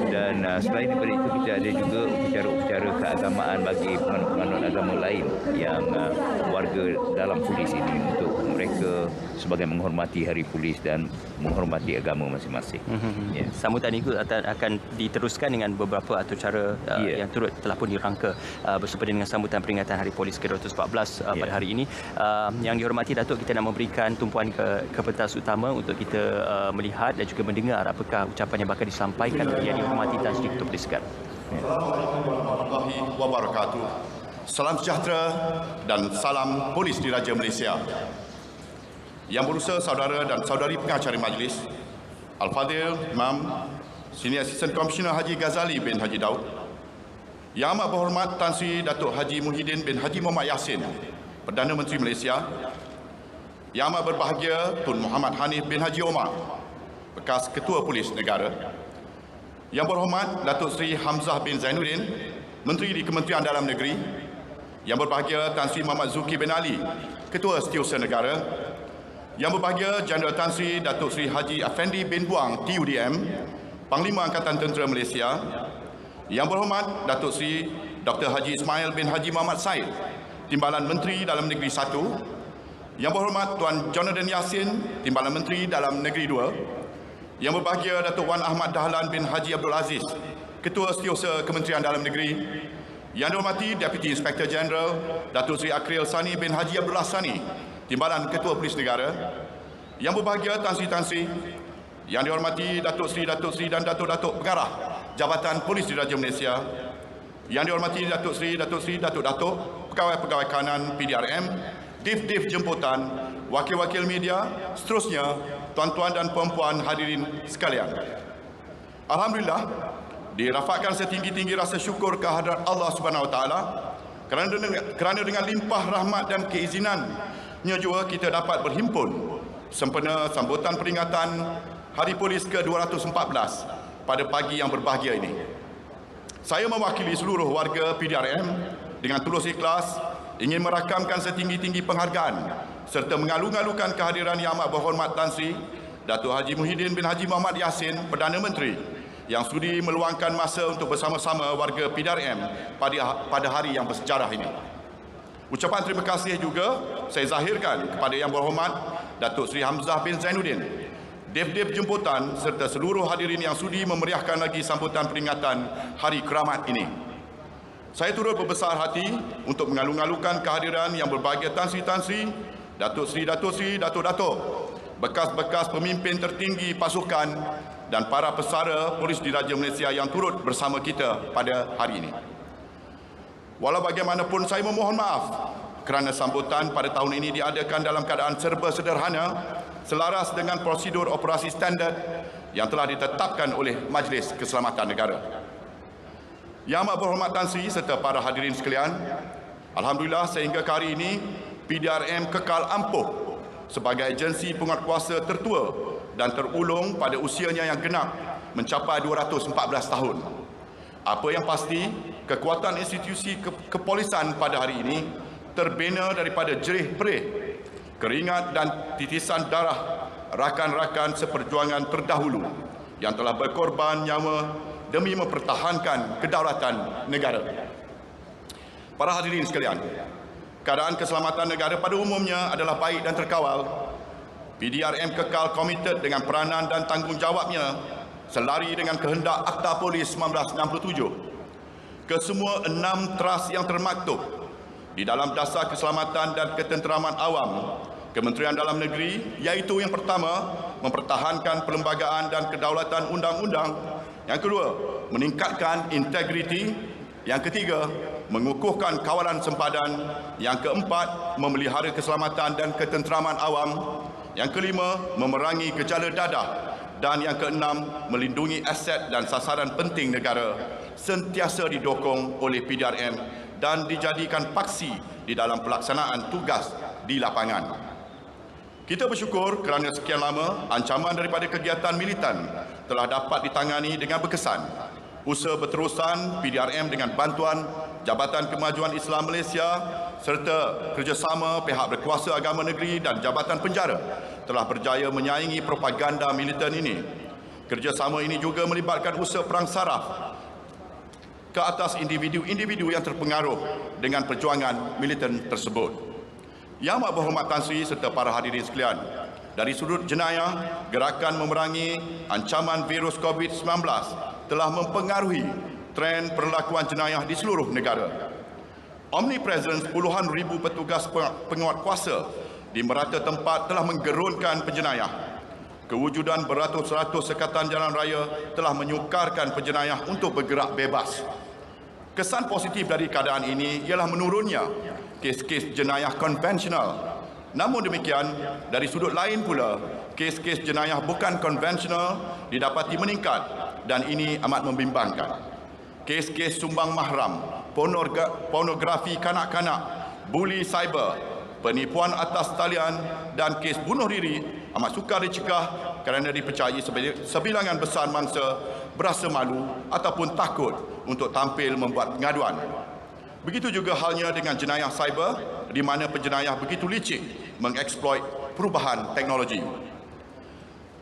Dan selain daripada itu, kita ada juga upacara-upacara keagamaan bagi penganut agama lain yang warga dalam polis ini, untuk mereka sebagai menghormati Hari Polis dan menghormati agama masing-masing. Yeah. Sambutan itu akan diteruskan dengan beberapa atur cara yang turut telah pun dirangka bersempena dengan sambutan peringatan Hari Polis ke-214 pada hari ini. Yang dihormati Datuk, kita nak memberikan tumpuan ke pentas utama untuk kita melihat dan juga mendengar apakah ucapan yang bakal disampaikan oleh Yang Dihormati Tan Sri Ketua Polis Segar. Assalamualaikum warahmatullahi wabarakatuh. Salam sejahtera dan salam Polis Diraja Malaysia. Yang berusaha saudara dan saudari pengacara majlis, Al-Fadhil Imam Senior Assistant Commissioner Haji Ghazali bin Haji Daud, Yang Amat Berhormat Tan Sri Datuk Haji Muhyiddin bin Haji Muhammad Yassin, Perdana Menteri Malaysia, Yang Amat Berbahagia Tun Muhammad Hanif bin Haji Omar, bekas Ketua Polis Negara, Yang Berhormat Datuk Seri Hamzah bin Zainuddin, Menteri di Kementerian Dalam Negeri, Yang Berbahagia Tan Sri Muhammad Zulkifli bin Ali, Ketua Setiausaha Negara, Yang Berbahagia Jeneral Tan Sri Datuk Seri Haji Afendi bin Buang TUDM, Panglima Angkatan Tentera Malaysia, Yang Berhormat Datuk Seri Dr. Haji Ismail bin Haji Muhammad Said, Timbalan Menteri Dalam Negeri 1, Yang Berhormat Tuan Jonathan Yassin, Timbalan Menteri Dalam Negeri 2, Yang Berbahagia Datuk Wan Ahmad Dahlan bin Haji Abdul Aziz, Ketua Setiausaha Kementerian Dalam Negeri, Yang dihormati Deputy Inspector General Datuk Seri Akril Sani bin Haji Abdullah Sani, Timbalan Ketua Polis Negara, Yang Berbahagia Tan Sri, Yang dihormati Datuk Sri dan Datuk-Datuk Pengarah Jabatan Polis Diraja Malaysia, Yang dihormati Datuk Sri, Datuk-Datuk, Pegawai-Pegawai Kanan PDRM, Div-Div Jemputan, Wakil-Wakil Media, seterusnya, tuan-tuan dan puan-puan hadirin sekalian. Alhamdulillah, dirafakkan setinggi-tinggi rasa syukur kehadrat Allah Subhanahu Wa Taala kerana dengan limpah rahmat dan keizinannya juga kita dapat berhimpun sempena sambutan peringatan Hari Polis ke-214 pada pagi yang berbahagia ini. Saya mewakili seluruh warga PDRM dengan tulus ikhlas ingin merakamkan setinggi-tinggi penghargaan serta mengalu-alukan kehadiran Yang Amat Berhormat Tan Sri Datuk Haji Muhyiddin bin Haji Muhammad Yassin, Perdana Menteri, yang sudi meluangkan masa untuk bersama-sama warga PDRM pada hari yang bersejarah ini. Ucapan terima kasih juga saya zahirkan kepada Yang Berhormat Datuk Seri Hamzah bin Zainuddin, dev-dev jemputan serta seluruh hadirin yang sudi memeriahkan lagi sambutan peringatan Hari Keramat ini. Saya turut berbesar hati untuk mengalu-alukan kehadiran yang berbahagia Tan Sri, Datuk Seri, Datuk-Datuk, bekas-bekas pemimpin tertinggi pasukan dan para pesara Polis Diraja Malaysia yang turut bersama kita pada hari ini. Walau bagaimanapun, saya memohon maaf kerana sambutan pada tahun ini diadakan dalam keadaan serba sederhana, selaras dengan prosedur operasi standard yang telah ditetapkan oleh Majlis Keselamatan Negara. Yang Amat Berhormat Tan Sri serta para hadirin sekalian, alhamdulillah sehingga ke hari ini PDRM kekal ampuh sebagai agensi penguatkuasa tertua dan terulung pada usianya yang genap mencapai 214 tahun. Apa yang pasti, kekuatan institusi kepolisan pada hari ini terbina daripada jerih perih, keringat dan titisan darah rakan-rakan seperjuangan terdahulu yang telah berkorban nyawa demi mempertahankan kedaulatan negara. Para hadirin sekalian, keadaan keselamatan negara pada umumnya adalah baik dan terkawal. PDRM kekal komited dengan peranan dan tanggungjawabnya selari dengan kehendak Akta Polis 1967. Kesemua 6 teras yang termaktub di dalam Dasar Keselamatan dan Ketenteraman Awam Kementerian Dalam Negeri, iaitu yang pertama, mempertahankan perlembagaan dan kedaulatan undang-undang. Yang kedua, meningkatkan integriti. Yang ketiga, mengukuhkan kawalan sempadan. Yang keempat, memelihara keselamatan dan ketenteraman awam. Yang kelima, memerangi gejala dadah. Dan yang keenam, melindungi aset dan sasaran penting negara, sentiasa didokong oleh PDRM dan dijadikan paksi di dalam pelaksanaan tugas di lapangan. Kita bersyukur kerana sekian lama ancaman daripada kegiatan militan telah dapat ditangani dengan berkesan. Usaha berterusan PDRM dengan bantuan Jabatan Kemajuan Islam Malaysia serta kerjasama pihak berkuasa agama negeri dan Jabatan Penjara telah berjaya menyaingi propaganda militan ini. Kerjasama ini juga melibatkan usaha perang saraf ke atas individu-individu yang terpengaruh dengan perjuangan militan tersebut. Yang Amat Berhormat Tan Sri serta para hadirin sekalian, dari sudut jenayah, gerakan memerangi ancaman virus COVID-19 telah mempengaruhi tren perlakuan jenayah di seluruh negara. Omnipresence puluhan ribu petugas penguatkuasa di merata tempat telah menggerunkan penjenayah. Kewujudan beratus-ratus sekatan jalan raya telah menyukarkan penjenayah untuk bergerak bebas. Kesan positif dari keadaan ini ialah menurunnya kes-kes jenayah konvensional. Namun demikian, dari sudut lain pula, kes-kes jenayah bukan konvensional didapati meningkat dan ini amat membimbangkan. Kes-kes sumbang mahram, pornografi kanak-kanak, buli cyber, penipuan atas talian dan kes bunuh diri amat sukar dicegah kerana dipercayai sebilangan besar mangsa berasa malu ataupun takut untuk tampil membuat pengaduan. Begitu juga halnya dengan jenayah cyber, di mana penjenayah begitu licik mengeksploit perubahan teknologi.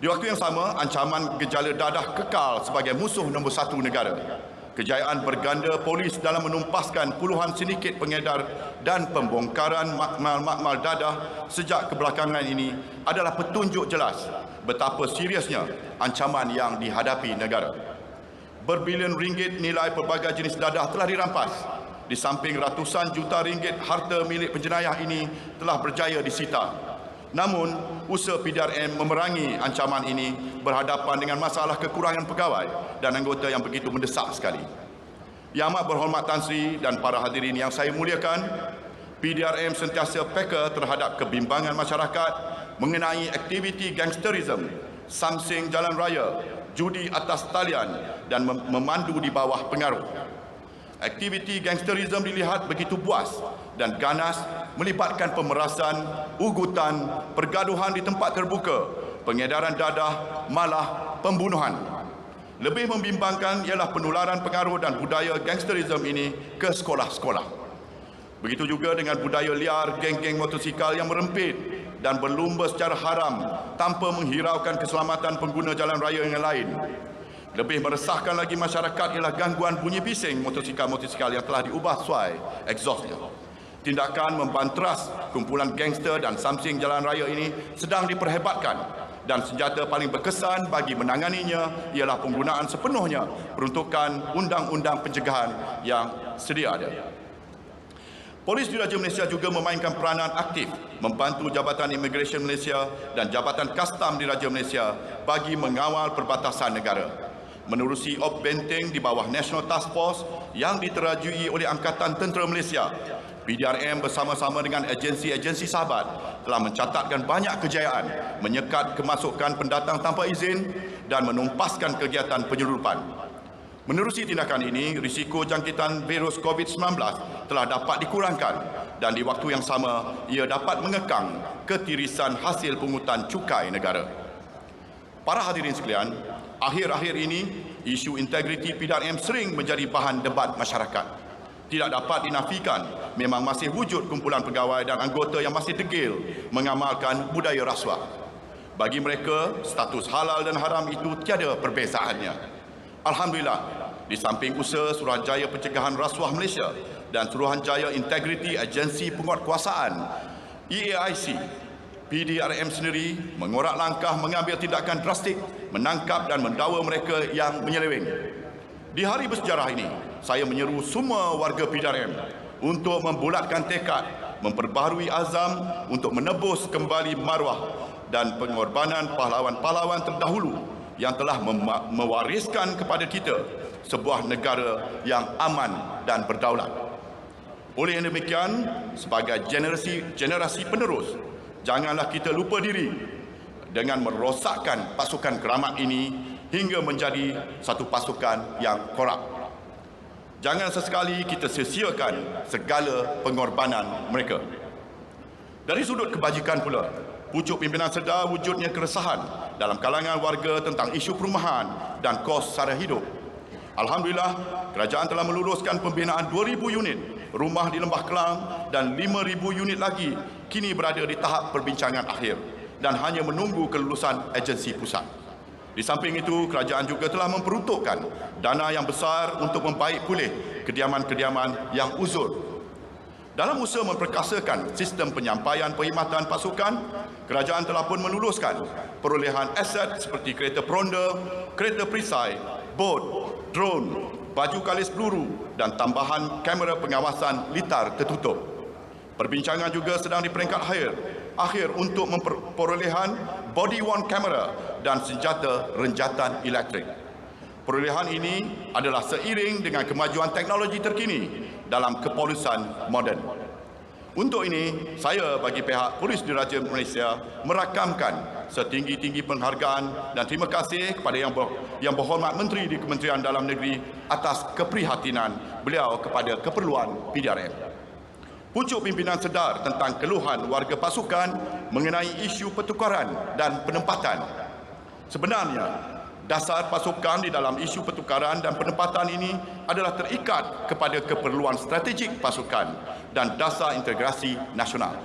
Di waktu yang sama, ancaman gejala dadah kekal sebagai musuh nombor 1 negara. Kejayaan berganda polis dalam menumpaskan puluhan sindiket pengedar dan pembongkaran makmal-makmal dadah sejak kebelakangan ini adalah petunjuk jelas betapa seriusnya ancaman yang dihadapi negara. Berbilion ringgit nilai pelbagai jenis dadah telah dirampas. Di samping ratusan juta ringgit harta milik penjenayah ini telah berjaya disita. Namun, usaha PDRM memerangi ancaman ini berhadapan dengan masalah kekurangan pegawai dan anggota yang begitu mendesak sekali. Yang Amat Berhormat Tan Sri dan para hadirin yang saya muliakan, PDRM sentiasa peka terhadap kebimbangan masyarakat mengenai aktiviti gangsterisme, samsing jalan raya, judi atas talian dan memandu di bawah pengaruh. Aktiviti gangsterisme dilihat begitu buas dan ganas melibatkan pemerasan, ugutan, pergaduhan di tempat terbuka, pengedaran dadah, malah pembunuhan. Lebih membimbangkan ialah penularan pengaruh dan budaya gangsterisme ini ke sekolah-sekolah. Begitu juga dengan budaya liar geng-geng motosikal yang merempit dan berlumba secara haram tanpa menghiraukan keselamatan pengguna jalan raya yang lain. Lebih meresahkan lagi masyarakat ialah gangguan bunyi bising motosikal-motosikal yang telah diubah suai exhaustnya. Tindakan membanteras kumpulan gangster dan samsing jalan raya ini sedang diperhebatkan dan senjata paling berkesan bagi menanganinya ialah penggunaan sepenuhnya peruntukan undang-undang pencegahan yang sedia ada. Polis Diraja Malaysia juga memainkan peranan aktif membantu Jabatan Imigresen Malaysia dan Jabatan Kastam Diraja Malaysia bagi mengawal perbatasan negara. Menerusi op benteng di bawah National Task Force yang diterajui oleh Angkatan Tentera Malaysia, PDRM bersama-sama dengan agensi-agensi sahabat telah mencatatkan banyak kejayaan menyekat kemasukan pendatang tanpa izin dan menumpaskan kegiatan penyeludupan. Menerusi tindakan ini, risiko jangkitan virus COVID-19 telah dapat dikurangkan dan di waktu yang sama ia dapat mengekang ketirisan hasil pungutan cukai negara. Para hadirin sekalian, akhir-akhir ini isu integriti PDRM sering menjadi bahan debat masyarakat. Tidak dapat dinafikan memang masih wujud kumpulan pegawai dan anggota yang masih degil mengamalkan budaya rasuah. Bagi mereka, status halal dan haram itu tiada perbezaannya. Alhamdulillah, di samping usaha Suruhanjaya Pencegahan Rasuah Malaysia dan Suruhanjaya Integriti Agensi Penguatkuasaan EAIC, PDRM sendiri mengorak langkah mengambil tindakan drastik menangkap dan mendakwa mereka yang menyeleweng. Di hari bersejarah ini, saya menyeru semua warga PDRM untuk membulatkan tekad, memperbaharui azam untuk menebus kembali maruah dan pengorbanan pahlawan-pahlawan terdahulu yang telah mewariskan kepada kita sebuah negara yang aman dan berdaulat. Oleh demikian, sebagai generasi penerus, janganlah kita lupa diri dengan merosakkan pasukan keramat ini hingga menjadi satu pasukan yang korup. Jangan sesekali kita sia-siakan segala pengorbanan mereka. Dari sudut kebajikan pula, pucuk pimpinan sedar wujudnya keresahan dalam kalangan warga tentang isu perumahan dan kos sara hidup. Alhamdulillah, kerajaan telah meluluskan pembinaan 2,000 unit rumah di Lembah Kelang dan 5,000 unit lagi kini berada di tahap perbincangan akhir dan hanya menunggu kelulusan agensi pusat. Di samping itu, kerajaan juga telah memperuntukkan dana yang besar untuk membaik pulih kediaman-kediaman yang uzur. Dalam usaha memperkasakan sistem penyampaian perkhidmatan pasukan, kerajaan telah pun meluluskan perolehan aset seperti kereta peronda, kereta perisai, bot, drone, baju kalis peluru dan tambahan kamera pengawasan litar tertutup. Perbincangan juga sedang di peringkat akhir untuk perolehan body-worn kamera dan senjata renjatan elektrik. Perolehan ini adalah seiring dengan kemajuan teknologi terkini dalam kepolisian moden. Untuk ini, saya bagi pihak Polis Diraja Malaysia merakamkan setinggi-tinggi penghargaan dan terima kasih kepada yang berhormat Menteri di Kementerian Dalam Negeri atas keprihatinan beliau kepada keperluan PDRM. Pucuk pimpinan sedar tentang keluhan warga pasukan mengenai isu pertukaran dan penempatan. Sebenarnya, dasar pasukan di dalam isu pertukaran dan penempatan ini adalah terikat kepada keperluan strategik pasukan dan dasar integrasi nasional.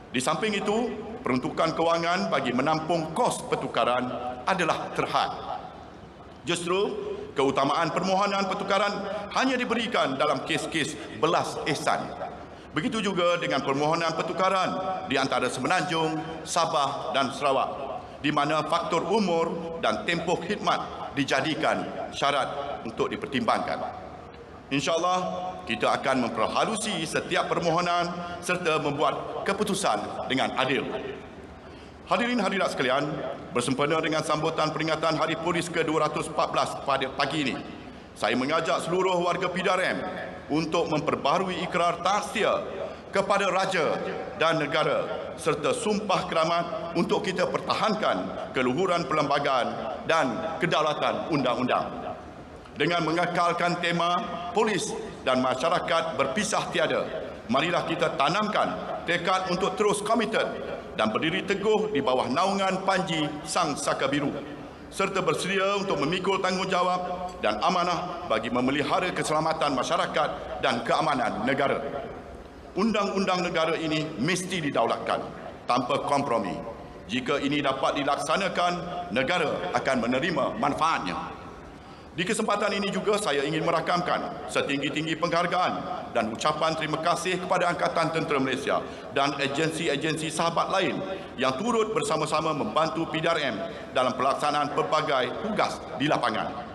Di samping itu, peruntukan kewangan bagi menampung kos pertukaran adalah terhad. Justru, keutamaan permohonan pertukaran hanya diberikan dalam kes-kes belas ihsan. Begitu juga dengan permohonan pertukaran di antara Semenanjung, Sabah dan Sarawak, di mana faktor umur dan tempoh khidmat dijadikan syarat untuk dipertimbangkan. InsyaAllah, kita akan memperhalusi setiap permohonan serta membuat keputusan dengan adil. Hadirin hadirat sekalian, bersempena dengan sambutan peringatan Hari Polis ke-214 pada pagi ini, saya mengajak seluruh warga PDRM untuk memperbaharui ikrar taksir kepada raja dan negara serta sumpah keramat untuk kita pertahankan keluhuran perlembagaan dan kedaulatan undang-undang. Dengan mengekalkan tema polis dan masyarakat berpisah tiada, marilah kita tanamkan tekad untuk terus komited dan berdiri teguh di bawah naungan Panji Sang Saka Biru serta bersedia untuk memikul tanggungjawab dan amanah bagi memelihara keselamatan masyarakat dan keamanan negara. Undang-undang negara ini mesti didaulatkan tanpa kompromi. Jika ini dapat dilaksanakan, negara akan menerima manfaatnya. Di kesempatan ini juga saya ingin merakamkan setinggi-tinggi penghargaan dan ucapan terima kasih kepada Angkatan Tentera Malaysia dan agensi-agensi sahabat lain yang turut bersama-sama membantu PDRM dalam pelaksanaan pelbagai tugas di lapangan.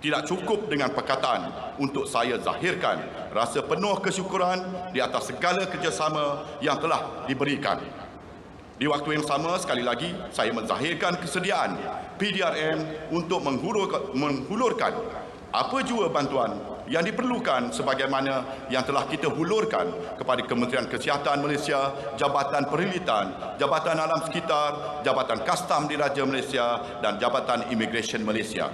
Tidak cukup dengan perkataan untuk saya zahirkan rasa penuh kesyukuran di atas segala kerjasama yang telah diberikan. Di waktu yang sama, sekali lagi, saya menzahirkan kesediaan PDRM untuk menghulurkan apa jua bantuan yang diperlukan sebagaimana yang telah kita hulurkan kepada Kementerian Kesihatan Malaysia, Jabatan Perkhidmatan, Jabatan Alam Sekitar, Jabatan Kastam Diraja Malaysia dan Jabatan Imigresen Malaysia.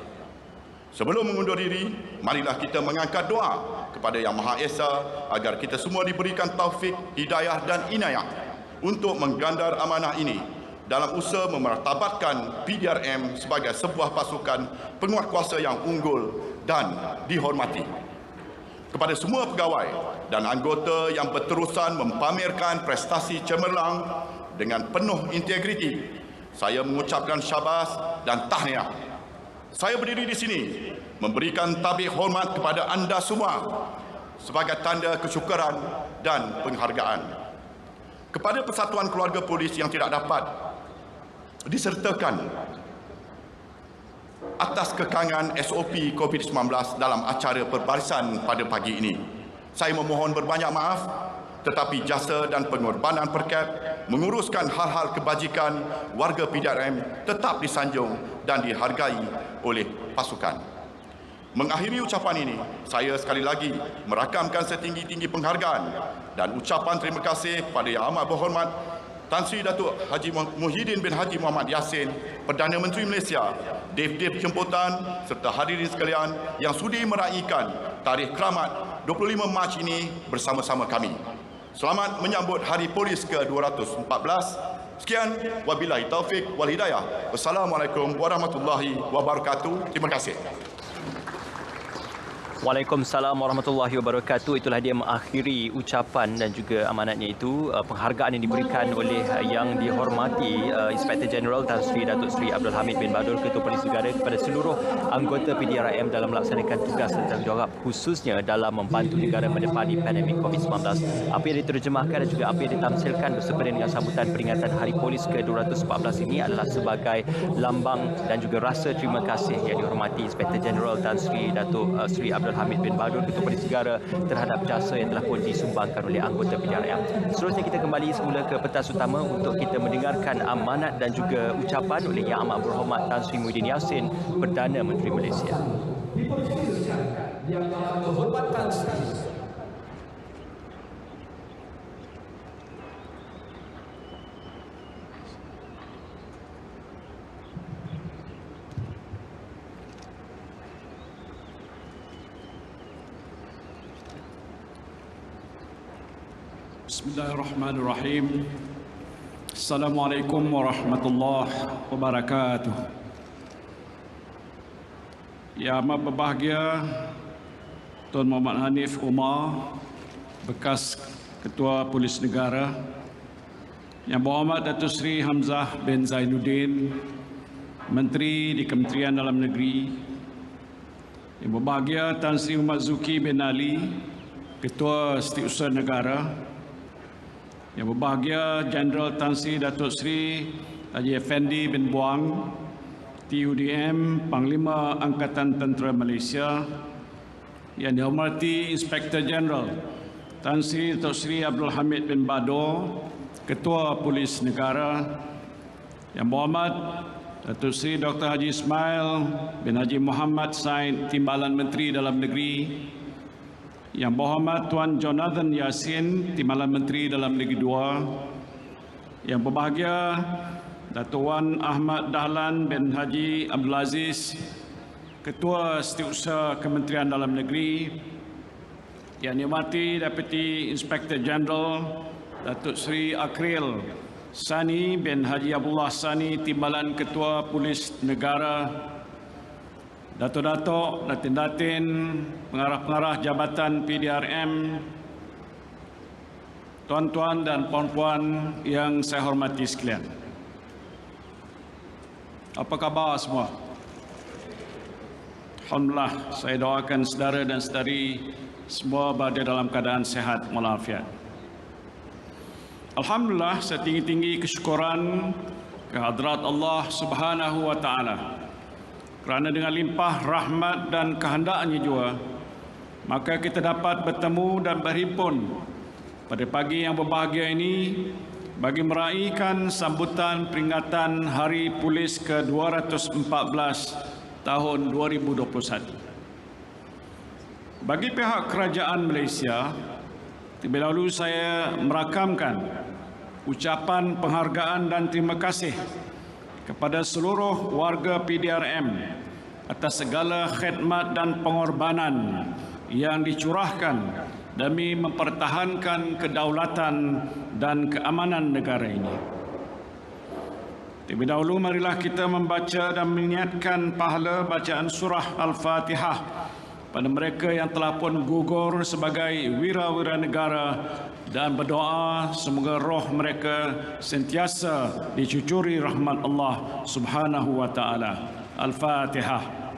Sebelum mengundur diri, marilah kita mengangkat doa kepada Yang Maha Esa agar kita semua diberikan taufik, hidayah dan inayah untuk menggandar amanah ini dalam usaha memartabatkan PDRM sebagai sebuah pasukan penguatkuasa yang unggul dan dihormati. Kepada semua pegawai dan anggota yang berterusan mempamerkan prestasi cemerlang dengan penuh integriti, saya mengucapkan syabas dan tahniah. Saya berdiri di sini memberikan tabik hormat kepada anda semua sebagai tanda kesyukuran dan penghargaan. Kepada Persatuan Keluarga Polis yang tidak dapat disertakan atas kekangan SOP COVID-19 dalam acara perbarisan pada pagi ini, saya memohon berbanyak maaf, tetapi jasa dan pengorbanan perkap menguruskan hal-hal kebajikan warga PDRM tetap disanjung dan dihargai oleh pasukan. Mengakhiri ucapan ini, saya sekali lagi merakamkan setinggi-tinggi penghargaan dan ucapan terima kasih kepada Yang Amat Berhormat Tan Sri Datuk Haji Muhyiddin bin Haji Muhammad Yassin, Perdana Menteri Malaysia, Dev-Dev jemputan serta hadirin sekalian yang sudi meraihkan tarikh keramat 25 Mac ini bersama-sama kami. Selamat menyambut Hari Polis ke-214. Sekian, wabillahi taufik wal hidayah. Wassalamualaikum warahmatullahi wabarakatuh. Terima kasih. Waalaikumsalam warahmatullahi wabarakatuh. Itulah dia mengakhiri ucapan dan juga amanatnya itu, penghargaan yang diberikan oleh yang dihormati Inspektor Jeneral Tan Sri Datuk Sri Abdul Hamid bin Badur, Ketua Polis Negara, kepada seluruh anggota PDRM dalam melaksanakan tugas dan tanggungjawab khususnya dalam membantu negara mendepani pandemik COVID-19. Apa yang diterjemahkan dan juga apa yang ditamsilkan bersempena dengan sambutan peringatan Hari Polis ke-214 ini adalah sebagai lambang dan juga rasa terima kasih yang dihormati Inspektor Jeneral Tan Sri Datuk Sri Abdul Hamid bin Badur, Ketua Polis Negara, terhadap jasa yang telah pun disumbangkan oleh anggota PDRM. Seterusnya kita kembali semula ke pentas utama untuk kita mendengarkan amanat dan juga ucapan oleh Yang Amat Berhormat Tan Sri Muhyiddin Yassin, Perdana Menteri Malaysia. Yang Berhormat Tan Sri Bismillahirrahmanirrahim. Assalamualaikum warahmatullahi wabarakatuh. Yang amat berbahagia Tuan Muhammad Hanif Umar, bekas Ketua Polis Negara, Yang Berhormat Datuk Seri Hamzah bin Zainuddin, Menteri di Kementerian Dalam Negeri, Yang berbahagia Tan Sri Muhammad Zuki bin Ali, Ketua Setiausaha Negara, Yang berbahagia Jeneral Tan Sri Datuk Seri Haji Effendi bin Buang, TUDM, Panglima Angkatan Tentera Malaysia, yang dihormati Inspektor Jeneral Tan Sri Datuk Seri Abdul Hamid bin Badur, Ketua Polis Negara, yang berhormat Datuk Seri Dr. Haji Ismail bin Haji Muhammad Said, Timbalan Menteri Dalam Negeri, Yang berhormat Tuan Jonathan Yassin, Timbalan Menteri Dalam Negeri II, yang berbahagia Datuk Wan Ahmad Dahlan bin Haji Abdul Aziz, Ketua Setiausaha Kementerian Dalam Negeri, yang dihormati Deputy Inspector General Datuk Seri Akril Sani bin Haji Abdullah Sani, Timbalan Ketua Polis Negara, Datuk-datuk, datin-datin, pengarah-pengarah Jabatan PDRM, tuan-tuan dan puan-puan yang saya hormati sekalian. Apa khabar semua? Alhamdulillah, saya doakan saudara dan saudari semua berada dalam keadaan sehat walafiat. Alhamdulillah, setinggi-tinggi kesyukuran kehadrat Allah Subhanahu wa taala. Kerana dengan limpah rahmat dan kehendaknya jua, maka kita dapat bertemu dan berhimpun pada pagi yang berbahagia ini bagi meraihkan sambutan peringatan Hari Polis ke-214 tahun 2021. Bagi pihak kerajaan Malaysia, terlebih dahulu saya merakamkan ucapan penghargaan dan terima kasih kepada seluruh warga PDRM atas segala khidmat dan pengorbanan yang dicurahkan demi mempertahankan kedaulatan dan keamanan negara ini. Terlebih dahulu marilah kita membaca dan mengingatkan pahala bacaan surah Al-Fatihah pada mereka yang telah pun gugur sebagai wira-wira negara dan berdoa semoga roh mereka sentiasa dicucuri rahmat Allah Subhanahu wa taala. Al-Fatihah.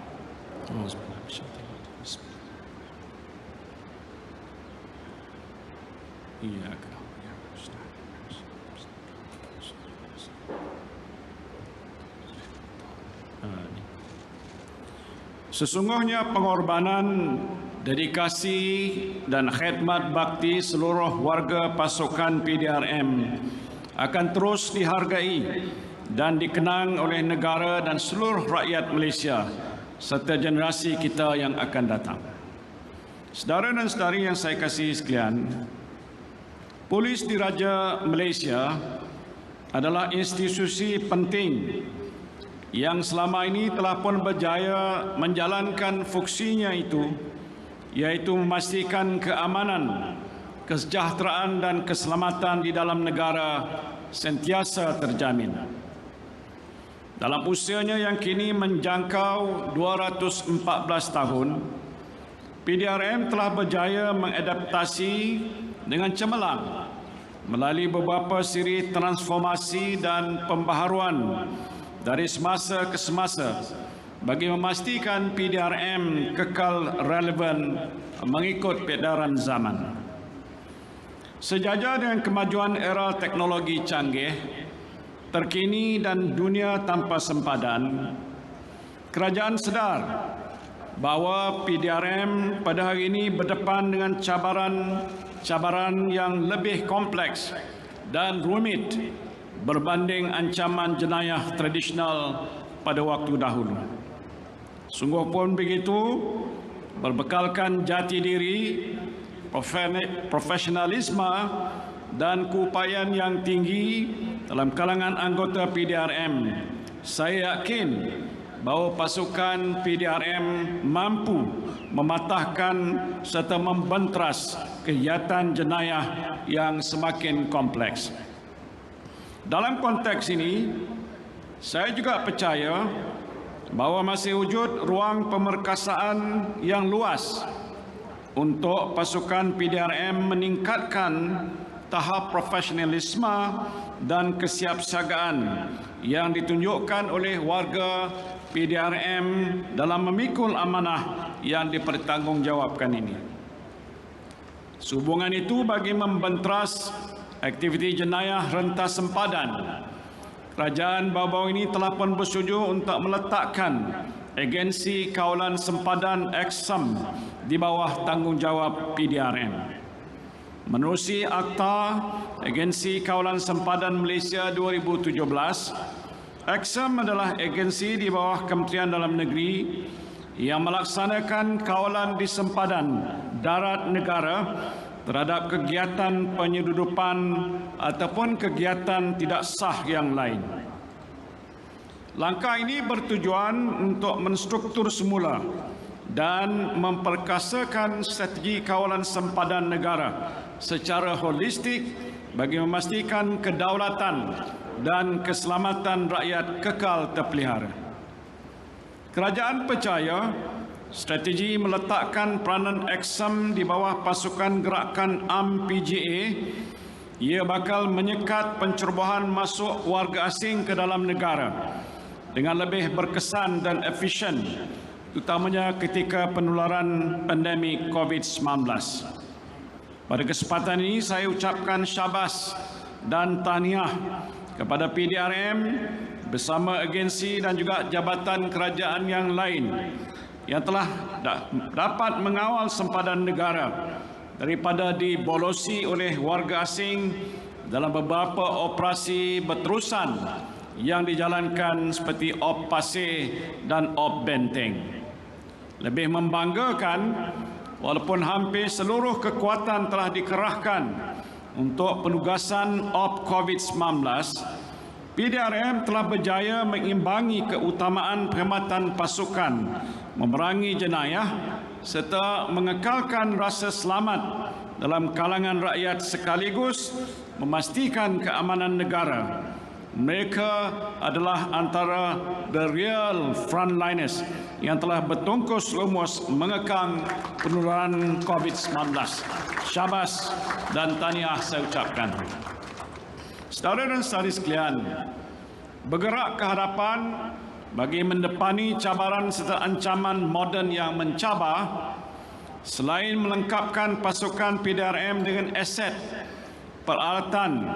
Sesungguhnya pengorbanan, dedikasi dan khidmat bakti seluruh warga pasukan PDRM akan terus dihargai dan dikenang oleh negara dan seluruh rakyat Malaysia serta generasi kita yang akan datang. Saudara dan saudari yang saya kasihi sekalian, Polis Diraja Malaysia adalah institusi penting yang selama ini telah pun berjaya menjalankan fungsinya itu, iaitu memastikan keamanan, kesejahteraan dan keselamatan di dalam negara sentiasa terjamin. Dalam usianya yang kini menjangkau 214 tahun, PDRM telah berjaya mengadaptasi dengan cemerlang melalui beberapa siri transformasi dan pembaharuan dari semasa ke semasa bagi memastikan PDRM kekal relevan mengikut peredaran zaman. Sejajar dengan kemajuan era teknologi canggih, terkini dan dunia tanpa sempadan, kerajaan sedar bahawa PDRM pada hari ini berdepan dengan cabaran yang lebih kompleks dan rumit berbanding ancaman jenayah tradisional pada waktu dahulu. Sungguh pun begitu, berbekalkan jati diri, profesionalisme dan keupayaan yang tinggi dalam kalangan anggota PDRM, saya yakin bahawa pasukan PDRM mampu mematahkan serta membentras kegiatan jenayah yang semakin kompleks. Dalam konteks ini, saya juga percaya bahawa masih wujud ruang pemerkasaan yang luas untuk pasukan PDRM meningkatkan tahap profesionalisme dan kesiapsiagaan yang ditunjukkan oleh warga PDRM dalam memikul amanah yang dipertanggungjawabkan ini. Sehubungan itu, bagi membentras aktiviti jenayah rentas sempadan, kerajaan baru-baru ini telah pun bersetuju untuk meletakkan Agensi Kawalan Sempadan Aksam di bawah tanggungjawab PDRM. Menerusi Akta Agensi Kawalan Sempadan Malaysia 2017, Aksam adalah agensi di bawah Kementerian Dalam Negeri yang melaksanakan kawalan di sempadan darat negara terhadap kegiatan penyeludupan ataupun kegiatan tidak sah yang lain. Langkah ini bertujuan untuk menstruktur semula dan memperkasakan strategi kawalan sempadan negara secara holistik bagi memastikan kedaulatan dan keselamatan rakyat kekal terpelihara. Kerajaan percaya strategi meletakkan peranan Aksam di bawah pasukan gerakan UMM PGA, ia bakal menyekat pencerobohan masuk warga asing ke dalam negara dengan lebih berkesan dan efisien terutamanya ketika penularan pandemik COVID-19. Pada kesempatan ini saya ucapkan syabas dan tahniah kepada PDRM bersama agensi dan juga jabatan kerajaan yang lain yang telah dapat mengawal sempadan negara daripada dibolosi oleh warga asing dalam beberapa operasi berterusan yang dijalankan seperti Op Pasir dan Op Benteng. Lebih membanggakan, walaupun hampir seluruh kekuatan telah dikerahkan untuk penugasan Op COVID-19, PDRM telah berjaya mengimbangi keutamaan perkhidmatan pasukan, memerangi jenayah serta mengekalkan rasa selamat dalam kalangan rakyat sekaligus memastikan keamanan negara. Mereka adalah antara the real frontliners yang telah bertungkus lumus mengekang penularan COVID-19. Syabas dan tahniah saya ucapkan. Saudara dan saudari sekalian, bergerak ke hadapan bagi mendepani cabaran serta ancaman moden yang mencabar, selain melengkapkan pasukan PDRM dengan aset, peralatan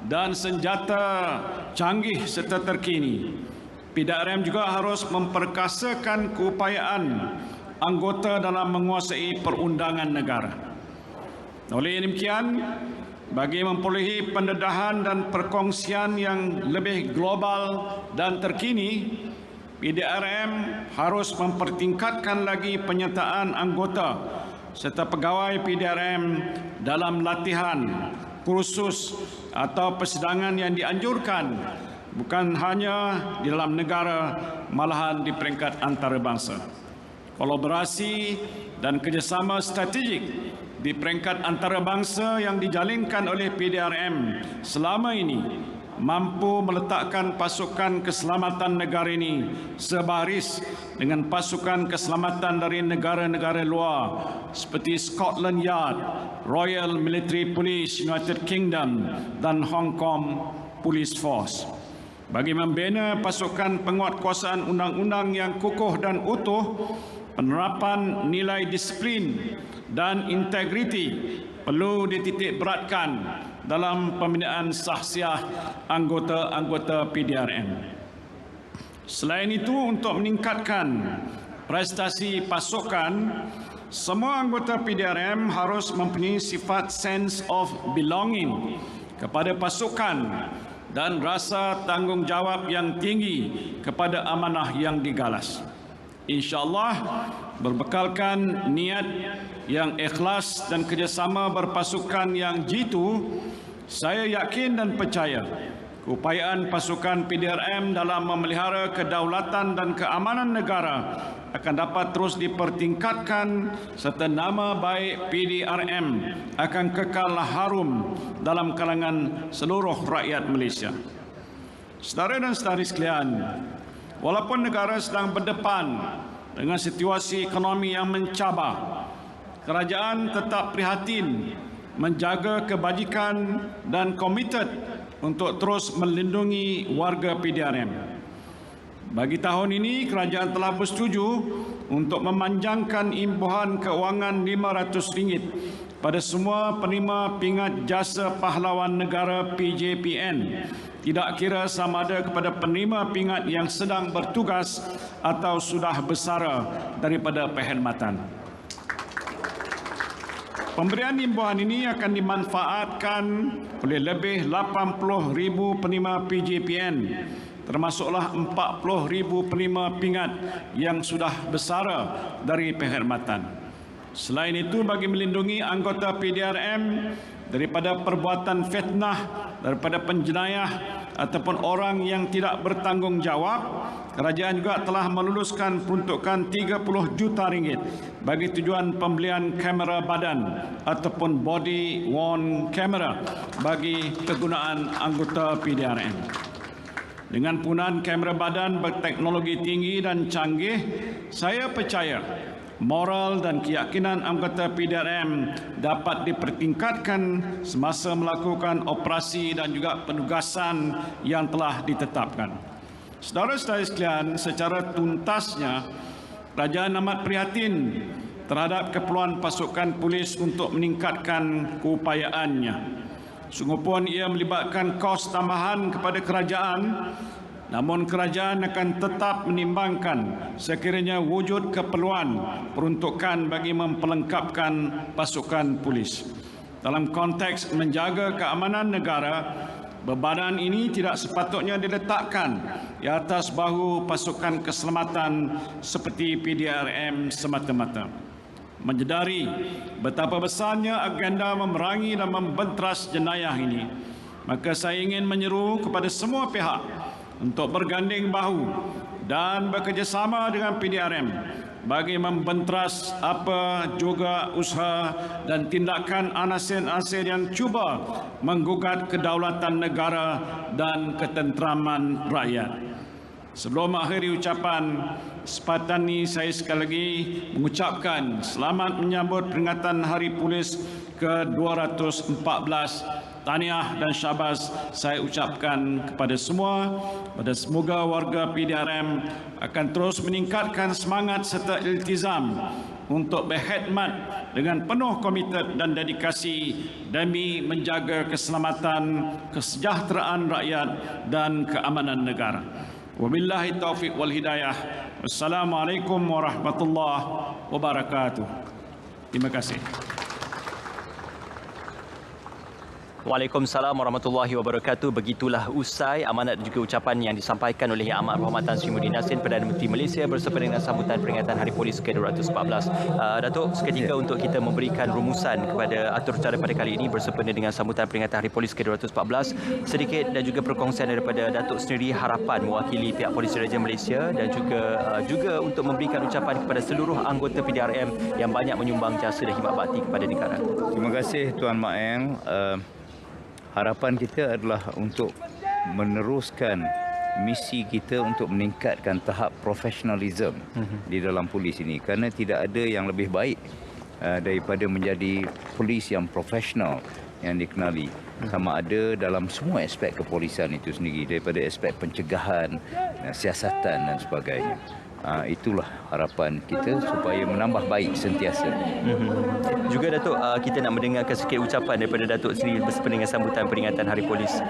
dan senjata canggih serta terkini, PDRM juga harus memperkasakan keupayaan anggota dalam menguasai perundangan negara. Oleh demikian, bagi memperolehi pendedahan dan perkongsian yang lebih global dan terkini, PDRM harus mempertingkatkan lagi penyertaan anggota serta pegawai PDRM dalam latihan, kursus atau persidangan yang dianjurkan, bukan hanya di dalam negara, malahan di peringkat antarabangsa. Kolaborasi dan kerjasama strategik di peringkat antarabangsa yang dijalinkan oleh PDRM selama ini mampu meletakkan pasukan keselamatan negara ini sebaris dengan pasukan keselamatan dari negara-negara luar seperti Scotland Yard, Royal Military Police United Kingdom dan Hong Kong Police Force. Bagi membina pasukan penguatkuasaan undang-undang yang kukuh dan utuh, penerapan nilai disiplin dan integriti perlu dititik beratkan dalam pembinaan sahsiah anggota-anggota PDRM. Selain itu, untuk meningkatkan prestasi pasukan, semua anggota PDRM harus mempunyai sifat sense of belonging kepada pasukan dan rasa tanggungjawab yang tinggi kepada amanah yang digalas. InsyaAllah, berbekalkan niat yang ikhlas dan kerjasama berpasukan yang jitu, saya yakin dan percaya keupayaan pasukan PDRM dalam memelihara kedaulatan dan keamanan negara akan dapat terus dipertingkatkan serta nama baik PDRM akan kekal harum dalam kalangan seluruh rakyat Malaysia. Saudara dan saudari sekalian, walaupun negara sedang berdepan dengan situasi ekonomi yang mencabar, kerajaan tetap prihatin, menjaga kebajikan dan komited untuk terus melindungi warga PDRM. Bagi tahun ini, kerajaan telah bersetuju untuk memanjangkan imbuhan kewangan RM500 pada semua penerima pingat jasa pahlawan negara PJPN, tidak kira sama ada kepada penerima pingat yang sedang bertugas atau sudah bersara daripada perkhidmatan. Pemberian imbuhan ini akan dimanfaatkan oleh lebih 80,000 penerima PJPN, termasuklah 40,000 penerima pingat yang sudah bersara dari perkhidmatan. Selain itu, bagi melindungi anggota PDRM daripada perbuatan fitnah, daripada penjenayah ataupun orang yang tidak bertanggungjawab, kerajaan juga telah meluluskan peruntukan RM30 juta bagi tujuan pembelian kamera badan ataupun body worn camera bagi kegunaan anggota PDRM. Dengan penggunaan kamera badan berteknologi tinggi dan canggih, saya percaya moral dan keyakinan anggota PDRM dapat dipertingkatkan semasa melakukan operasi dan juga penugasan yang telah ditetapkan. Saudara-saudari sekalian, secara tuntasnya, kerajaan amat prihatin terhadap keperluan pasukan polis untuk meningkatkan keupayaannya. Sungguh pun ia melibatkan kos tambahan kepada kerajaan, namun kerajaan akan tetap menimbangkan sekiranya wujud keperluan peruntukan bagi memperlengkapkan pasukan polis. Dalam konteks menjaga keamanan negara, bebanan ini tidak sepatutnya diletakkan di atas bahu pasukan keselamatan seperti PDRM semata-mata. Menyedari betapa besarnya agenda memerangi dan membenteras jenayah ini, maka saya ingin menyeru kepada semua pihak untuk berganding bahu dan bekerjasama dengan PDRM bagi membenteras apa juga usaha dan tindakan anasir-anasir yang cuba menggugat kedaulatan negara dan ketenteraman rakyat. Sebelum akhiri ucapan, kesempatan ini saya sekali lagi mengucapkan selamat menyambut peringatan Hari Polis ke-214. Tahniah dan syabas saya ucapkan kepada semua. Pada semoga warga PDRM akan terus meningkatkan semangat serta iltizam untuk berkhidmat dengan penuh komited dan dedikasi demi menjaga keselamatan, kesejahteraan rakyat dan keamanan negara. Wabillahi taufiq wal hidayah. Wassalamualaikum warahmatullahi wabarakatuh. Terima kasih. Waalaikumsalam warahmatullahi wabarakatuh. Begitulah usai amanat dan juga ucapan yang disampaikan oleh Yang Amat Berhormatan Sri Muhyiddin Yassin, Perdana Menteri Malaysia bersama dengan sambutan peringatan Hari Polis ke-214. Datuk, seketika untuk kita memberikan rumusan kepada atur cara pada kali ini bersempena dengan sambutan peringatan Hari Polis ke-214, sedikit dan juga perkongsian daripada Datuk sendiri harapan mewakili pihak Polis Diraja Malaysia dan juga untuk memberikan ucapan kepada seluruh anggota PDRM yang banyak menyumbang jasa dan khidmat bakti kepada negara. Terima kasih Tuan Mak Eng. Harapan kita adalah untuk meneruskan misi kita untuk meningkatkan tahap profesionalisme di dalam polis ini, kerana tidak ada yang lebih baik daripada menjadi polis yang profesional yang dikenali, sama ada dalam semua aspek kepolisian itu sendiri, daripada aspek pencegahan, siasatan dan sebagainya. Itulah harapan kita supaya menambah baik sentiasa. Juga Datuk, kita nak mendengarkan sikit ucapan daripada Datuk Seri bersempena dengan sambutan peringatan Hari Polis.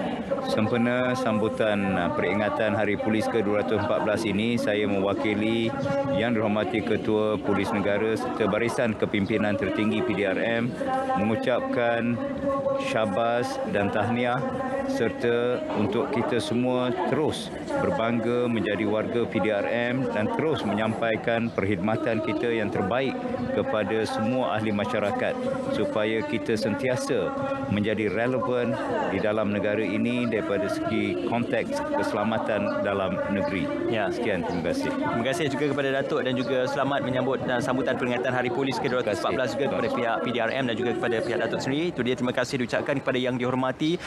Sempena sambutan peringatan Hari Polis ke-214 ini, saya mewakili Yang Dihormati Ketua Polis Negara serta Barisan Kepimpinan Tertinggi PDRM mengucapkan syabas dan tahniah serta untuk kita semua terus berbangga menjadi warga PDRM dan terus menyampaikan perkhidmatan kita yang terbaik kepada semua ahli masyarakat supaya kita sentiasa menjadi relevan di dalam negara ini daripada segi konteks keselamatan dalam negeri. Ya. Sekian, terima kasih. Terima kasih juga kepada Datuk dan juga selamat menyambut sambutan peringatan Hari Polis ke-214 juga kepada pihak PDRM dan juga kepada pihak Datuk sendiri. Itu dia, terima kasih diucapkan kepada Yang Dihormati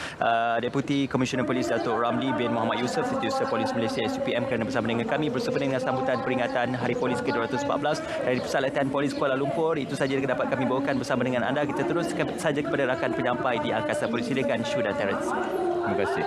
Deputi Komisioner Polis Datuk Ramli bin Muhammad Yusof, Setiausaha Polis Malaysia SPM, kerana bersama dengan kami bersempena dengan sambutan peringatan Hari Polis ke-214 dari Pusat Latihan Polis Kuala Lumpur. Itu saja yang dapat kami bawakan bersama dengan anda. Kita teruskan saja kepada rakan penyampai di Angkasa Polis. Silakan Syuda Terence. Terima kasih.